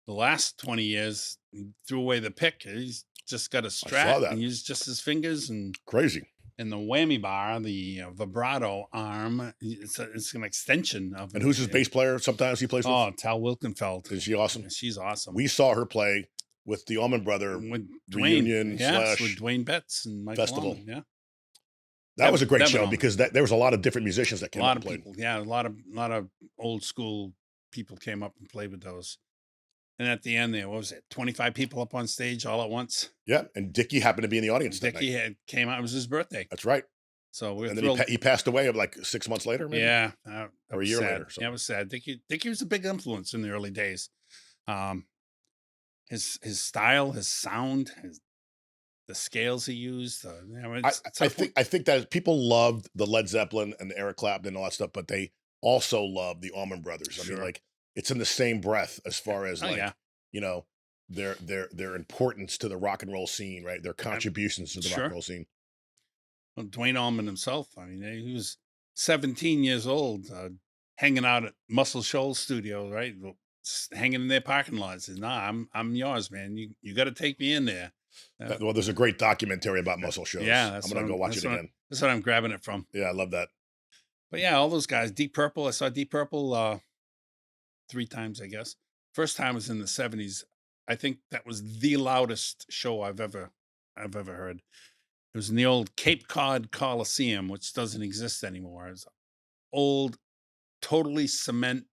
the last 20 years, he threw away the pick. He's just got a I Strat saw that. and used just his fingers Crazy. and the whammy bar, the vibrato arm. It's an extension of And it. who's his bass player sometimes he plays with? Oh, Tal Wilkenfeld. Is she awesome? Yeah, she's awesome. We saw her play with the Allman Brother With Dwayne, reunion yes, with slash Dwayne Betts and Michael festival. Allman, yeah. That was a great Devin show Allman. because there was a lot of different musicians that A came out lot and of played. people, yeah, a lot of old school people came up and played with those. And at the end there, what was it, 25 people up on stage all at once? Yeah, and Dickie happened to be in the audience that Dickie night. came out, it was his birthday. That's right. So we're And then thrilled. he passed away like 6 months later, maybe, Yeah, that or a was year sad. later. Yeah, it was sad. Dickie was a big influence in the early days. Um, his style, his sound, the scales he used. I think that people loved the Led Zeppelin and the Eric Clapton and all that stuff, but they also loved the Allman Brothers. I mean, Sure. like it's in the same breath as far as Oh like yeah, you know their importance to the rock and roll scene, right? Their contributions to the rock sure. and roll scene. Well, Dwayne Allman himself. I mean, he was 17 years old, hanging out at Muscle Shoals Studio, right? Hanging in their parking lot. Says, "Nah, I'm yours, man. You got to take me in there." Well, there's a great documentary about muscle shows. Yeah, I'm gonna go watch it again. that's what I'm grabbing it from. Yeah, I love that. But yeah, all those guys. Deep Purple. I saw Deep Purple 3 times, I guess. First time was in the '70s. I think that was the loudest show I've ever heard. It was in the old Cape Cod Coliseum, which doesn't exist anymore. It's old, totally cement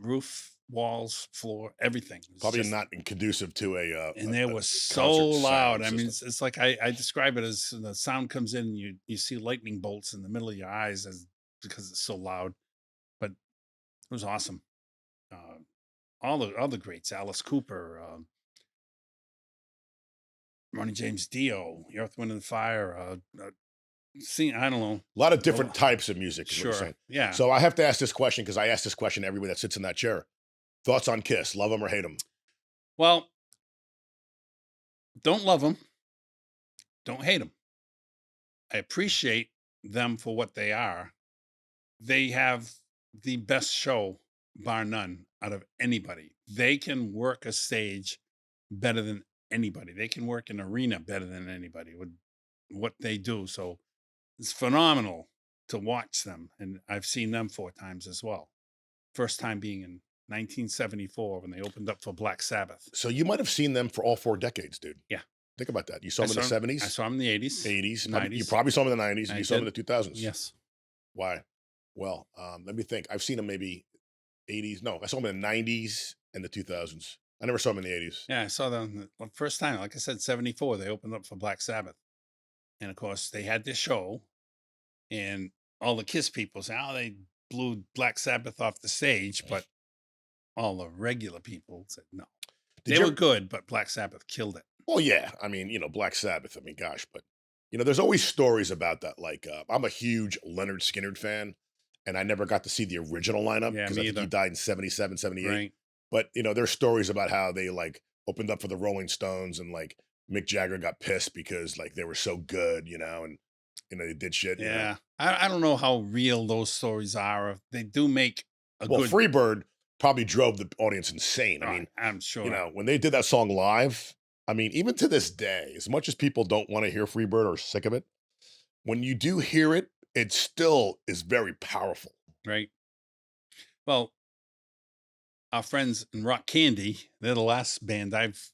roof, walls, floor, everything. It's Probably just, not conducive to and it was so concert loud. sound I mean, system. it's like I describe it as the sound comes in, and you see lightning bolts in the middle of your eyes because it's so loud. But it was awesome. Uh, all the greats, Alice Cooper, Ronnie James Dio, Earth, Wind and Fire. I don't know. A lot of different Oh, types of music is what you're sure, saying. yeah. So I have to ask this question because I ask this question to everybody that sits in that chair. Thoughts on Kiss? Love them or hate them? Well, don't love them, don't hate them. I appreciate them for what they are. They have the best show, bar none, out of anybody. They can work a stage better than anybody. They can work an arena better than anybody with what they do. So it's phenomenal to watch them. And I've seen them 4 times as well. First time being in 1974 when they opened up for Black Sabbath. So you might have seen them for all 4 decades, dude. Yeah. Think about that. You saw I them in the saw 'em I 70s, saw 'em in the 80s, 80s. You 90s. probably saw them in the 90s, and I you saw them in did. the 2000s. Yes. Why? Well, let me think. I've seen them maybe 80s. No, I saw them in the 90s and the 2000s. I never saw them in the 80s. Yeah, I saw them the first time. Like I said, 74, they opened up for Black Sabbath. And of course, they had this show, and all the Kiss people say, oh, they blew Black Sabbath off the stage. But all the regular people said, no. Did They you were ever- good, but Black Sabbath killed it. Well, yeah. I mean, Black Sabbath. I mean, gosh, but there's always stories about that. Like, I'm a huge Leonard Skinner fan, and I never got to see the original lineup Yeah, because I me think he either. died in 77, 78. Right. But there's stories about how they like opened up for the Rolling Stones, and like Mick Jagger got pissed because like they were so good, and they did shit. Yeah. I don't know how real those stories are. They do make a Well, good. Freebird probably drove the audience insane. I Oh, mean, I'm sure. when they did that song live, I mean, even to this day, as much as people don't want to hear Freebird or are sick of it, when you do hear it, it still is very powerful. Right. Well, our friends in Rock Candy, they're the last band I've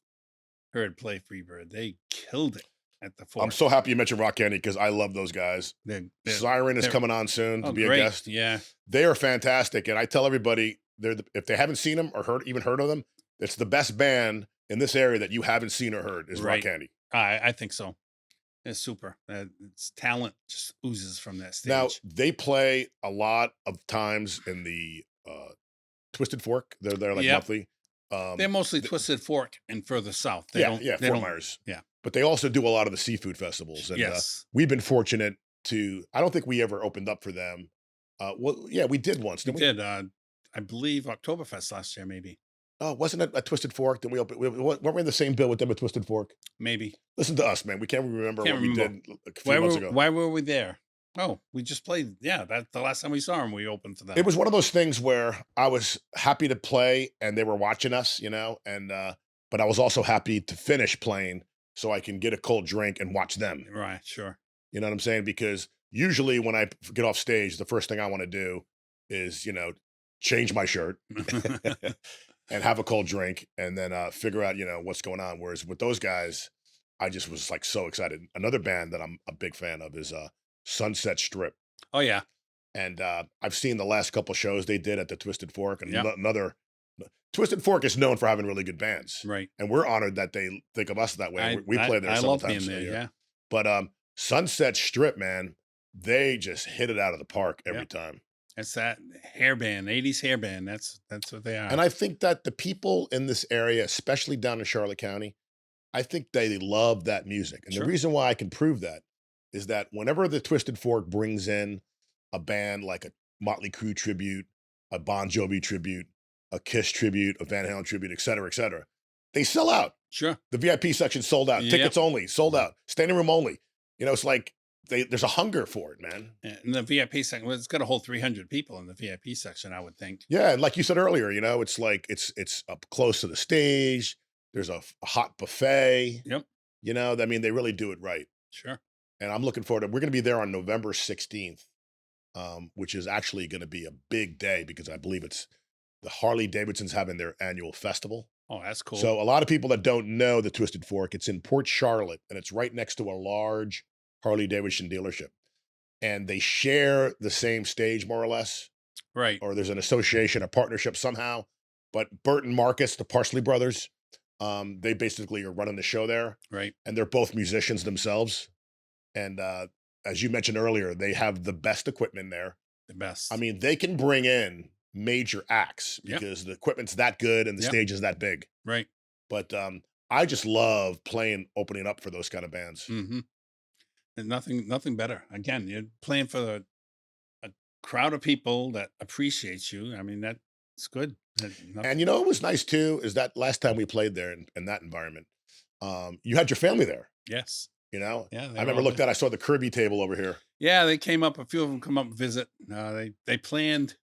heard play Freebird. They killed it at the I'm Fort. so happy you mentioned Rock Candy because I love those guys. They're Siren is they're- coming on soon to oh, be a great. guest. Yeah. They are fantastic, and I tell everybody if they haven't seen them or heard of them, it's the best band in this area that you haven't seen or heard is Rock Right. Candy. I think so. It's super. It's talent just oozes from that Now, stage. they play a lot of times in the, Twisted Fork. They're there, like, Yep. monthly. They're Um, mostly th Twisted Fork and further south. They Yeah, don't yeah, they Fort don't Myers. yeah. But they also do a lot of the seafood festivals, and, Yes. we've been fortunate to I don't think we ever opened up for them. Well, yeah, we did once, We didn't we? did, I believe Oktoberfest last year, maybe. Oh, wasn't it a Twisted Fork? Then we opened weren't we in the same bill with them at Twisted Fork? Maybe. Listen to us, man. We can't remember Can't what we remember. did a few months ago. Why were we there? Oh, we just played. Yeah, that's the last time we saw them, we opened for It them. was one of those things where I was happy to play and they were watching us, and but I was also happy to finish playing so I can get a cold drink and watch them. Right, sure. You know what I'm saying? Because usually when I get off stage, the first thing I want to do is, change my shirt and have a cold drink and then figure out, what's going on. Whereas with those guys, I just was like so excited. Another band that I'm a big fan of is Sunset Strip. Oh, yeah. And I've seen the last couple shows they did at the Twisted Fork. And Yep. another Twisted Fork is known for having really good bands, Right. and we're honored that they think of us that way. And we play there I several love being times a there, year. yeah. But Sunset Strip, man, they just hit it out of the park every Yep. time. It's that hair band, 80s hair band, that's what they And are. I think that the people in this area, especially down in Charlotte County, I think they love that music. And the Sure. reason why I can prove that is that whenever the Twisted Fork brings in a band like a Motley Crue tribute, a Bon Jovi tribute, a Kiss tribute, a Van Halen tribute, et cetera, they sell out. Sure. The VIP section sold out, Yep. tickets only, sold out, standing room only. It's like there's a hunger for it, man. And the VIP section, well, it's got a whole 300 people in the VIP section, I would think. Yeah, and like you said earlier, it's like it's up close to the stage. There's a hot buffet. Yep. I mean, they really do it right. Sure. And I'm looking forward to we're gonna be there on November 16th, which is actually gonna be a big day because I believe it's the Harley Davidson's having their annual festival. Oh, that's cool. So a lot of people that don't know the Twisted Fork, it's in Port Charlotte, and it's right next to a large Harley Davidson dealership. And they share the same stage more or less, Right. or there's an association, a partnership somehow. But Burt and Marcus, the Parsley brothers, they basically are running the show there, Right. and they're both musicians themselves. And as you mentioned earlier, they have the best equipment there. The I best. mean, they can bring in major acts Yep. because the equipment's that good and the Yep. stage is that big. Right. But I just love playing, opening up for those kind of bands. Hmm. And nothing better. Again, you're playing for a crowd of people that appreciates you. I mean, that's good. And what was nice too is that last time we played there in that environment, you had your family there. Yes. Yeah, I they were remember all looked there. at, I saw the Kirby table over here. Yeah, they came up. A few of them come up and visit. They planned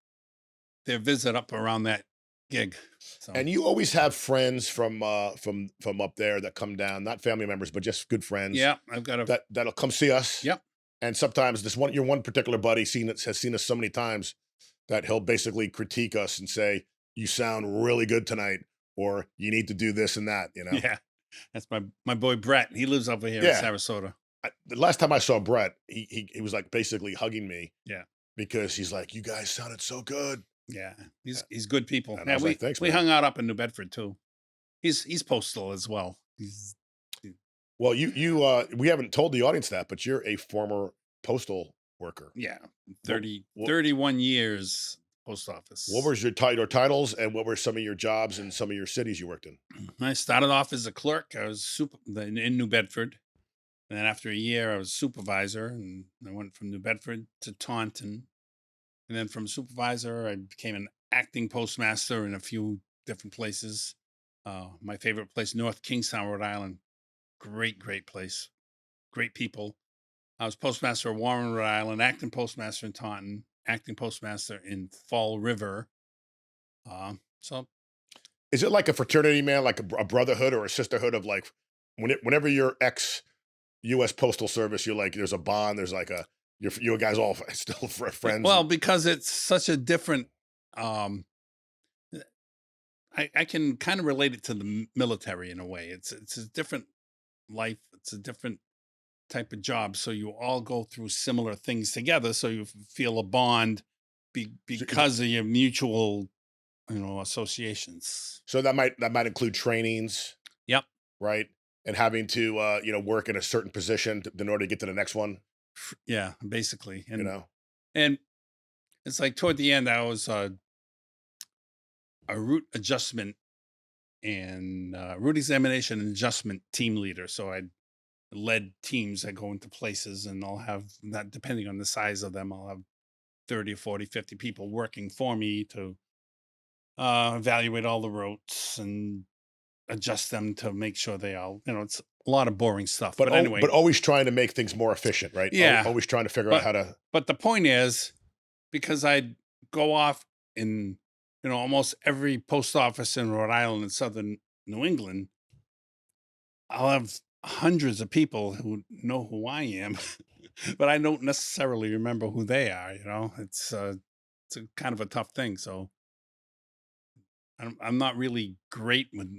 their visit up around that gig. So And you always have friends from up there that come down, not family members, but just good friends yeah, I've got a that'll come see us. yep. And sometimes your one particular buddy has seen us so many times that he'll basically critique us and say, "You sound really good tonight," or "You need to do this and that." Yeah, that's my boy Brett. He lives over here in Yeah. Sarasota. The last time I saw Brett, he was like basically hugging me Yeah, because he's like, "You guys sounded so good," yeah. He's good people. and I Yeah, was like, "Thanks, we man." hung out up in New Bedford too. He's postal as well. Well, we haven't told the audience that, but you're a former postal worker. Yeah, What, 30 what, 31 years post what office. was your title or titles, and what were some of your jobs in some of your cities you worked in? I started off as a clerk. I was in New Bedford. And then after a year, I was supervisor, and I went from New Bedford to Taunton. And then from supervisor, I became an acting postmaster in a few different places. My favorite place, North Kingstown, Rhode Island. Great place. Great people. I was postmaster of Warren, Rhode Island, acting postmaster in Taunton, acting postmaster in Fall River. So Is it like a fraternity, man, like a brotherhood or a sisterhood of like whenever you're ex U.S. Postal Service, you're like there's a bond. There's like you guys all still friends. well, because it's such a different um I can kind of relate it to the military in a way. It's a different life. It's a different type of job. So you all go through similar things together. So you feel a bond So, because of your mutual, associations. so that might include trainings, Yep. right? and having to work in a certain position in order to get to the next one. Yeah, basically. You know, And it's like toward the end, I was a route adjustment and route examination and adjustment team leader. So I led teams that go into places, and I'll have that depending on the size of them. I'll have 30 or 40, 50 people working for me to evaluate all the routes and adjust them to make sure they all, it's a lot of boring stuff. but But anyway, but always trying to make things more efficient, right? yeah. Always trying to figure out But how to. but the point is, because I'd go off in, almost every post office in Rhode Island and southern New England, I'll have hundreds of people who know who I am, but I don't necessarily remember who they are. It's a kind of a tough thing. So I'm not really great with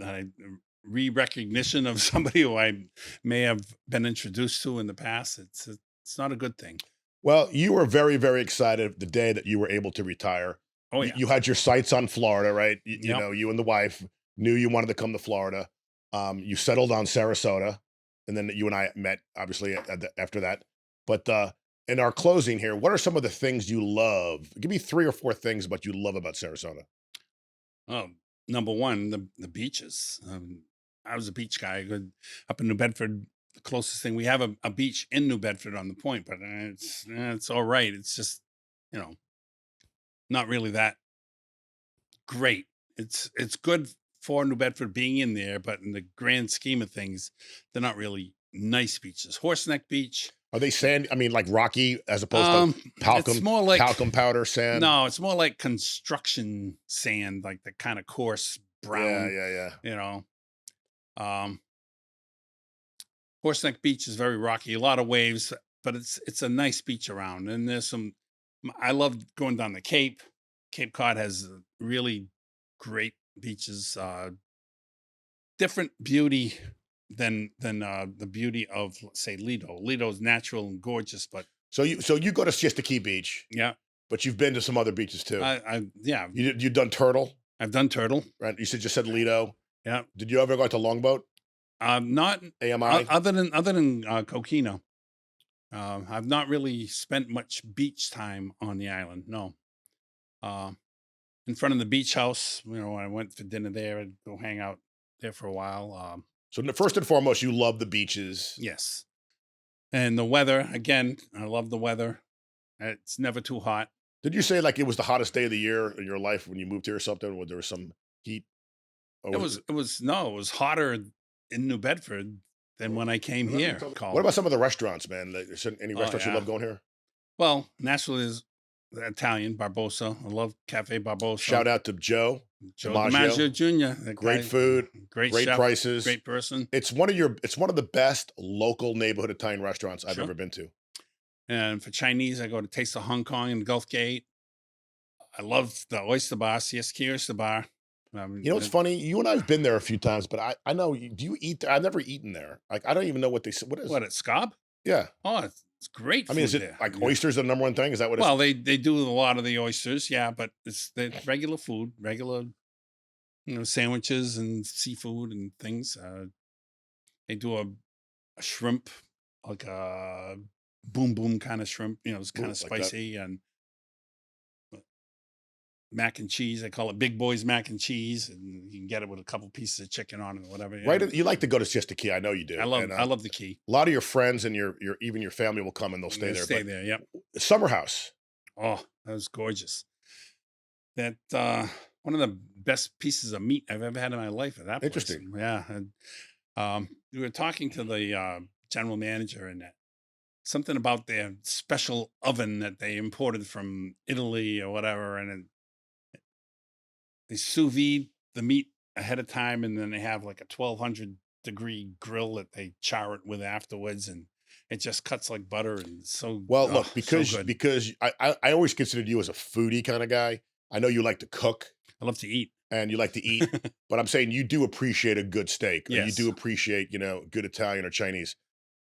re-recognition of somebody who I may have been introduced to in the past. It's not a good thing. Well, you were very, very excited the day that you were able to retire. Oh You, yeah. you had your sights on Florida, right? Yep. You and the wife knew you wanted to come to Florida. You settled on Sarasota, and then you and I met obviously after that. But in our closing here, what are some of the things you love? Give me 3 or 4 things about you love about Sarasota. Oh, number one, the beaches. I was a beach guy. Up in New Bedford, the closest thing we have a beach in New Bedford on the Point, but it's all right. It's just you know not really that great. It's good for New Bedford being in there, but in the grand scheme of things, they're not really nice beaches. Horseneck Beach. Are they sand? I mean, like rocky as opposed to Um, it's talcum, more like talcum powder sand. no, it's more like construction sand, like the kind of coarse Yeah, brown. yeah, yeah. You know, um, Horseneck Beach is very rocky, a lot of waves, but it's a nice beach around. And there's some. I love going down the Cape. Cape Cod has really great beaches. Different beauty than the beauty of, let's say, Lido. Lido's natural and gorgeous, but So you go to Siesta Key Beach, yeah, but you've been to some other beaches too. yeah, You done Turtle, I've done Turtle. right? Just said Lido. Yeah, Did you ever go to Longboat? not AMI? other than Coquino. I've not really spent much beach time on the island. No, uh, in front of the beach house. When I went for dinner there, I'd go hang out there for a while. So first and foremost, you love the beaches. Yes, and the weather again. I love the weather. It's never too hot. Did you say like it was the hottest day of the year in your life when you moved here or something? Where there was some heat? Or It was it was no, it was hotter in New Bedford than when I came here, what Colin. about some of the restaurants, man? Like, is there any Oh restaurants you love yeah. going here? Well, naturally is the Italian Barbosa. I love Cafe Barbosa. Shout out to Joe Joe DiMaggio. DiMaggio Jr. That Great guy, food, great great chef, prices. great person. It's one of the best local neighborhood Italian restaurants I've Sure. ever been to. And for Chinese, I go to Taste of Hong Kong and Gulf Gate. I love the Oyster Bar, CSK Oyster Bar. You know what's funny? You and I've been there a few times, but I know do you eat there? I've never eaten there. Like I don't even know what they what is. what at Scob? Yeah, Oh, it's great I mean, is food it there. like Yeah. oysters are the number one thing? Is that what it's? Well, they do a lot of the oysters, yeah, but it's the regular food, regular sandwiches and seafood and things. They do a shrimp, like a boom boom kind of shrimp. It's kind Ooh, of like that. spicy and mac and cheese. They call it Big Boys mac and cheese, and you can get it with a couple pieces of chicken on it or whatever. Yeah, Right? You like to go to Siesta Key. I know you do. And I love the key. a lot of your friends and your even your family will come and they'll stay They there. stay But there. Yep. Summer House, Oh, that was gorgeous. That one of the best pieces of meat I've ever had in my life at that place. interesting. Yeah. And, we were talking to the general manager, and that something about their special oven that they imported from Italy or whatever, and they sous vide the meat ahead of time, and then they have like a 1200-degree grill that they char it with afterwards, and it just cuts like butter and Well, look, so good. because I always considered you as a foodie kind of guy. I know you like to cook I love to eat. and you like to eat, but I'm saying you do appreciate a good steak, or you do Yes. appreciate good Italian or Chinese.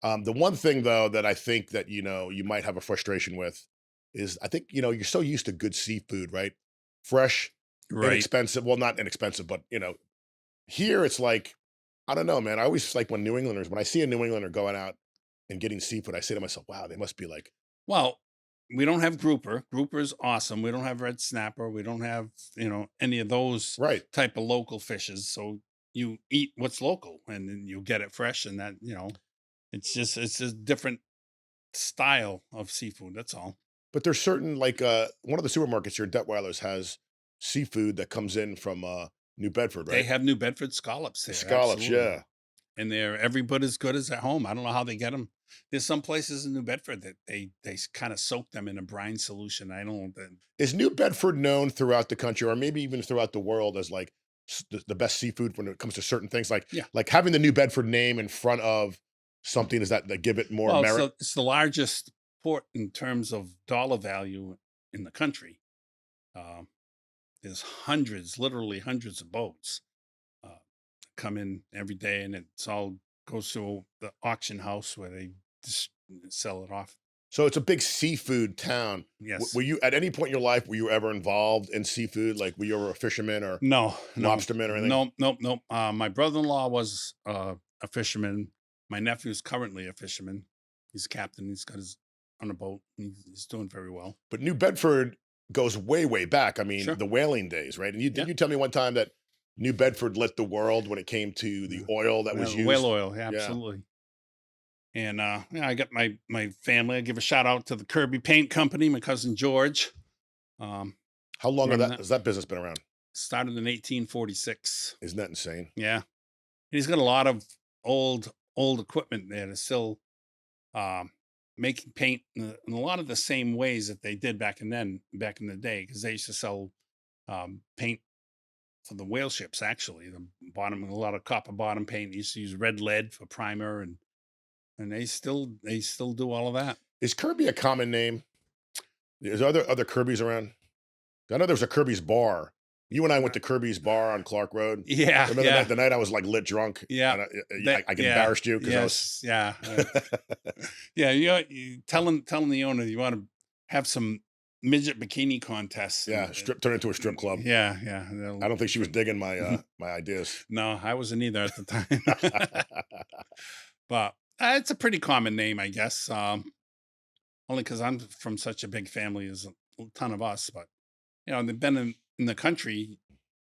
The one thing though that I think that you might have a frustration with is I think you're so used to good seafood, right? Fresh, Right. inexpensive. Well, not inexpensive, but here it's like I don't know, man. I always like when New Englanders, when I see a New Englander going out and getting seafood, I say to myself, wow, they must be like, Well, we don't have grouper. Grouper's awesome. We don't have red snapper. We don't have, any of those right. type of local fishes. So you eat what's local and then you get it fresh and that, it's a different style of seafood. That's all. But there's certain, like, one of the supermarkets here, Detweiler's, has seafood that comes in from New Bedford, They right? have New Bedford scallops The there. scallops, Absolutely. yeah. And they're every bit as good as at home. I don't know how they get them. There's some places in New Bedford that they kind of soak them in a brine solution. I don't. Is New Bedford known throughout the country, or maybe even throughout the world, as like the best seafood when it comes to certain things? Yeah. Like having the New Bedford name in front of something, does that give it more Well, merit? it's the largest port in terms of dollar value in the country. Um, there's hundreds, literally hundreds of boats uh, come in every day, and it's all goes to the auction house where they just sell it off. So it's a big seafood town. Yes. Were you at any point in your life, were you ever involved in seafood? Like, were you ever a fisherman or No, no, lobsterman or anything? no, nope, nope. My brother-in-law was a fisherman. My nephew's currently a fisherman. He's a captain. He's got his on a boat. He's doing very well. But New Bedford goes way, way back. I mean, Sure. the whaling days, right? And you Yeah. didn't you tell me one time that New Bedford lit the world when it came to the Yeah. oil that was Well, whale used? oil, yeah, Yeah. absolutely. And yeah, I got my family. I give a shout out to the Kirby Paint Company. My cousin George um, How long run that. has that business been around? Started in 1846. Isn't that insane? Yeah, and he's got a lot of old equipment there to still um, making paint in a lot of the same ways that they did back in the day, because they used to sell paint for the whale ships. Actually, the bottom, a lot of copper bottom paint. They used to use red lead for primer, and they still do all of that. Is Kirby a common name? Is there other Kirby's around? I know there was a Kirby's bar. You and I went to Kirby's bar on Clark Road. Yeah, Remember yeah, the night I was like lit drunk yeah. and That I yeah, embarrassed you because I was yes, yeah, yeah. You telling the owner you want to have some midget bikini contests, and yeah, strip turned into a strip club. yeah, yeah. I don't think she was digging my my ideas. No, I wasn't either at the time. But it's a pretty common name, I guess. Only because I'm from such a big family, there's a ton of us. But they've been in the country.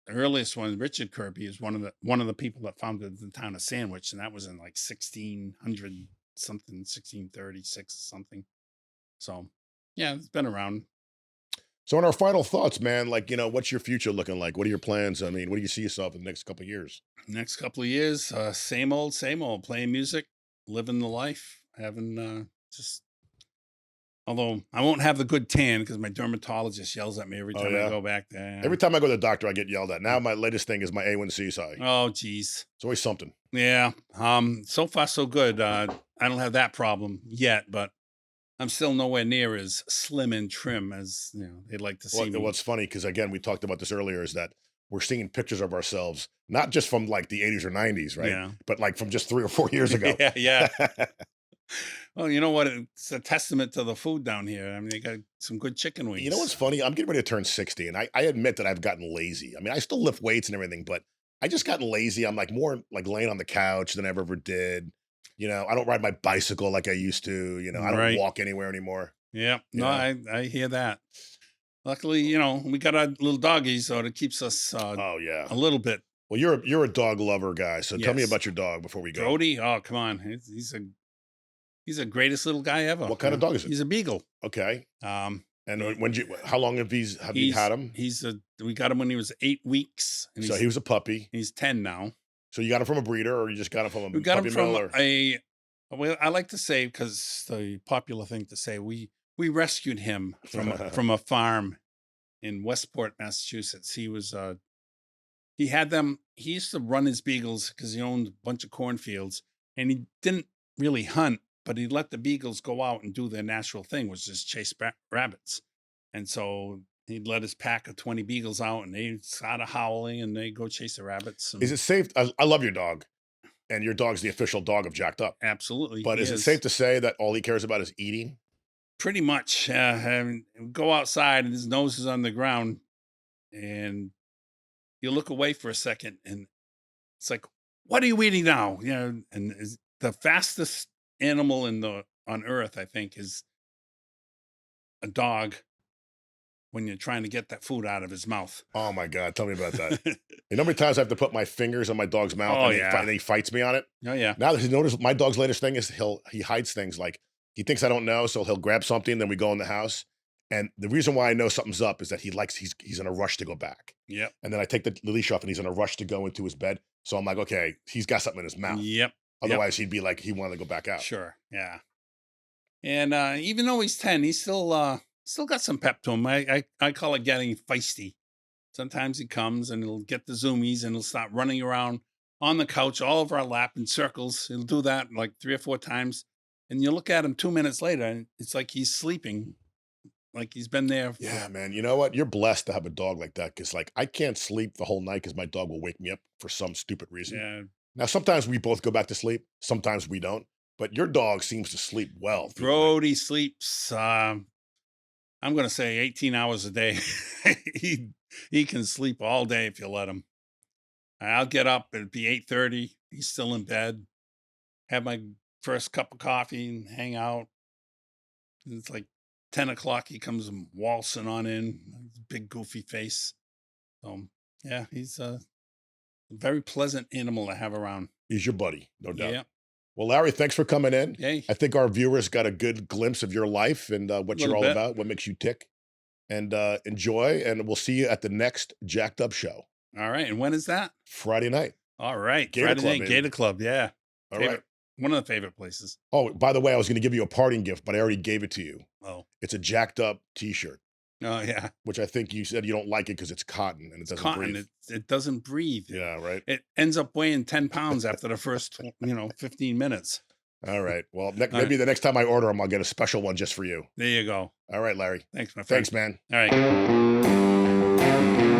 The earliest one, Richard Kirby, is one of the people that founded the town of Sandwich, and that was in like 1600 something, 1636 something. So, yeah, it's been around. So, in our final thoughts, man, like, what's your future looking like? What are your plans? I mean, what do you see yourself in the next couple of years? Next couple of years, same old, playing music, living the life, having just. Although I won't have the good tan because my dermatologist yells at me every Oh time I yeah. go back there. Every time I go to the doctor, I get yelled at. Now my latest thing is my A1C is high. Oh, geez. It's always something. Yeah. So far so good. I don't have that problem yet, but I'm still nowhere near as slim and trim as they'd like to Well, see me. what's funny because again, we talked about this earlier, is that we're seeing pictures of ourselves not just from like the 80s or 90s, right? Yeah. But like from just 3 or 4 years ago. Yeah, yeah. Well, you know what? It's a testament to the food down here. I mean, they got some good chicken You know what's wings. funny? I'm getting ready to turn 60, and I admit that I've gotten lazy. I mean, I still lift weights and everything, but I just gotten lazy. I'm like more like laying on the couch than I ever did. I don't ride my bicycle like I used to. I don't Right. walk anywhere anymore. Yeah. You No, know? I hear that. Luckily, we got our little doggy, so it keeps us Oh yeah. a little bit. Well, you're a dog lover guy, so tell me Yes. about your dog before we go. Brody, oh come on, he's the greatest little guy ever. What kind of dog is it? He's a beagle. Okay. Um, And he- how long have you had him? we got him when he was 8 weeks, and So he was a puppy. he's 10 now. So you got him from a breeder, or you just got him from We a got him puppy from mill, or well, I like to say, because the popular thing to say, we rescued him from a farm in Westport, Massachusetts. He had them. He used to run his beagles because he owned a bunch of cornfields, and he didn't really hunt, but he let the beagles go out and do their natural thing, which is chase rabbits. And so he'd let his pack of 20 beagles out, and they started howling, and they go chase the rabbits. is And it safe? I love your dog, and your dog's the official dog of Jacked Up. absolutely, But he is it safe is. to say that all he cares about is eating? Pretty much. Go outside, and his nose is on the ground, and you look away for a second, and it's like, "What are you eating now?" You know, and is the fastest animal in the on earth, I think, is a dog when you're trying to get that food out of his mouth. Oh my god, tell me about that. You know how many times I have to put my fingers on my dog's mouth Oh, and yeah. he fights me on it? Oh, yeah. Now that he noticed my dog's latest thing is he hides things, like, he thinks I don't know, so he'll grab something, then we go in the house, and the reason why I know something's up is that he's in a rush to go back, Yep. and then I take the leash off, and he's in a rush to go into his bed, so I'm like, "Okay, he's got something in his mouth." Yep. Yep. Otherwise, he'd be like, he wanted to go back out. Sure. Yeah. And even though he's 10, he's still got some pep to him. I call it getting feisty. Sometimes he comes and he'll get the zoomies and he'll start running around on the couch all over our lap in circles. He'll do that like 3 or 4 times. And you look at him 2 minutes later and it's like he's sleeping, like he's been there for Yeah, man, you know what? You're blessed to have a dog like that, because like, I can't sleep the whole night because my dog will wake me up for some stupid reason. yeah, Now, sometimes we both go back to sleep, sometimes we don't, but your dog seems to sleep well through the night. Brody sleeps I'm gonna say 18 hours a day. he he can sleep all day if you let him. I'll get up, it'd be 8:30. He's still in bed, have my first cup of coffee and hang out. And it's like 10 o'clock. He comes waltzing on in, big goofy face. So yeah, he's a very pleasant animal to have around. He's your buddy, no doubt. Yeah. Well, Larry, thanks for coming in. Hey, I think our viewers got a good glimpse of your life and a what you're little all bit. about, what makes you tick, and enjoy. And we'll see you at the next Jacked Up show, All right. And when is that? Friday night. All right. Gator Friday Club, night baby. Gator Club. Yeah. All right. Favorite, one of the favorite places. Oh, by the way, I was going to give you a parting gift, but I already gave it to you. Oh, It's a Jacked Up T-shirt, oh yeah. which I think you said you don't like it because it's cotton and it It's doesn't cotton. breathe. It doesn't breathe. Yeah, right. It ends up weighing 10 pounds after the first, 15 minutes. All right. Well, All maybe right. the next time I order them, I'll get a special one just for you. There you go. All right, Larry. Thanks, my friend. Thanks, man. All right.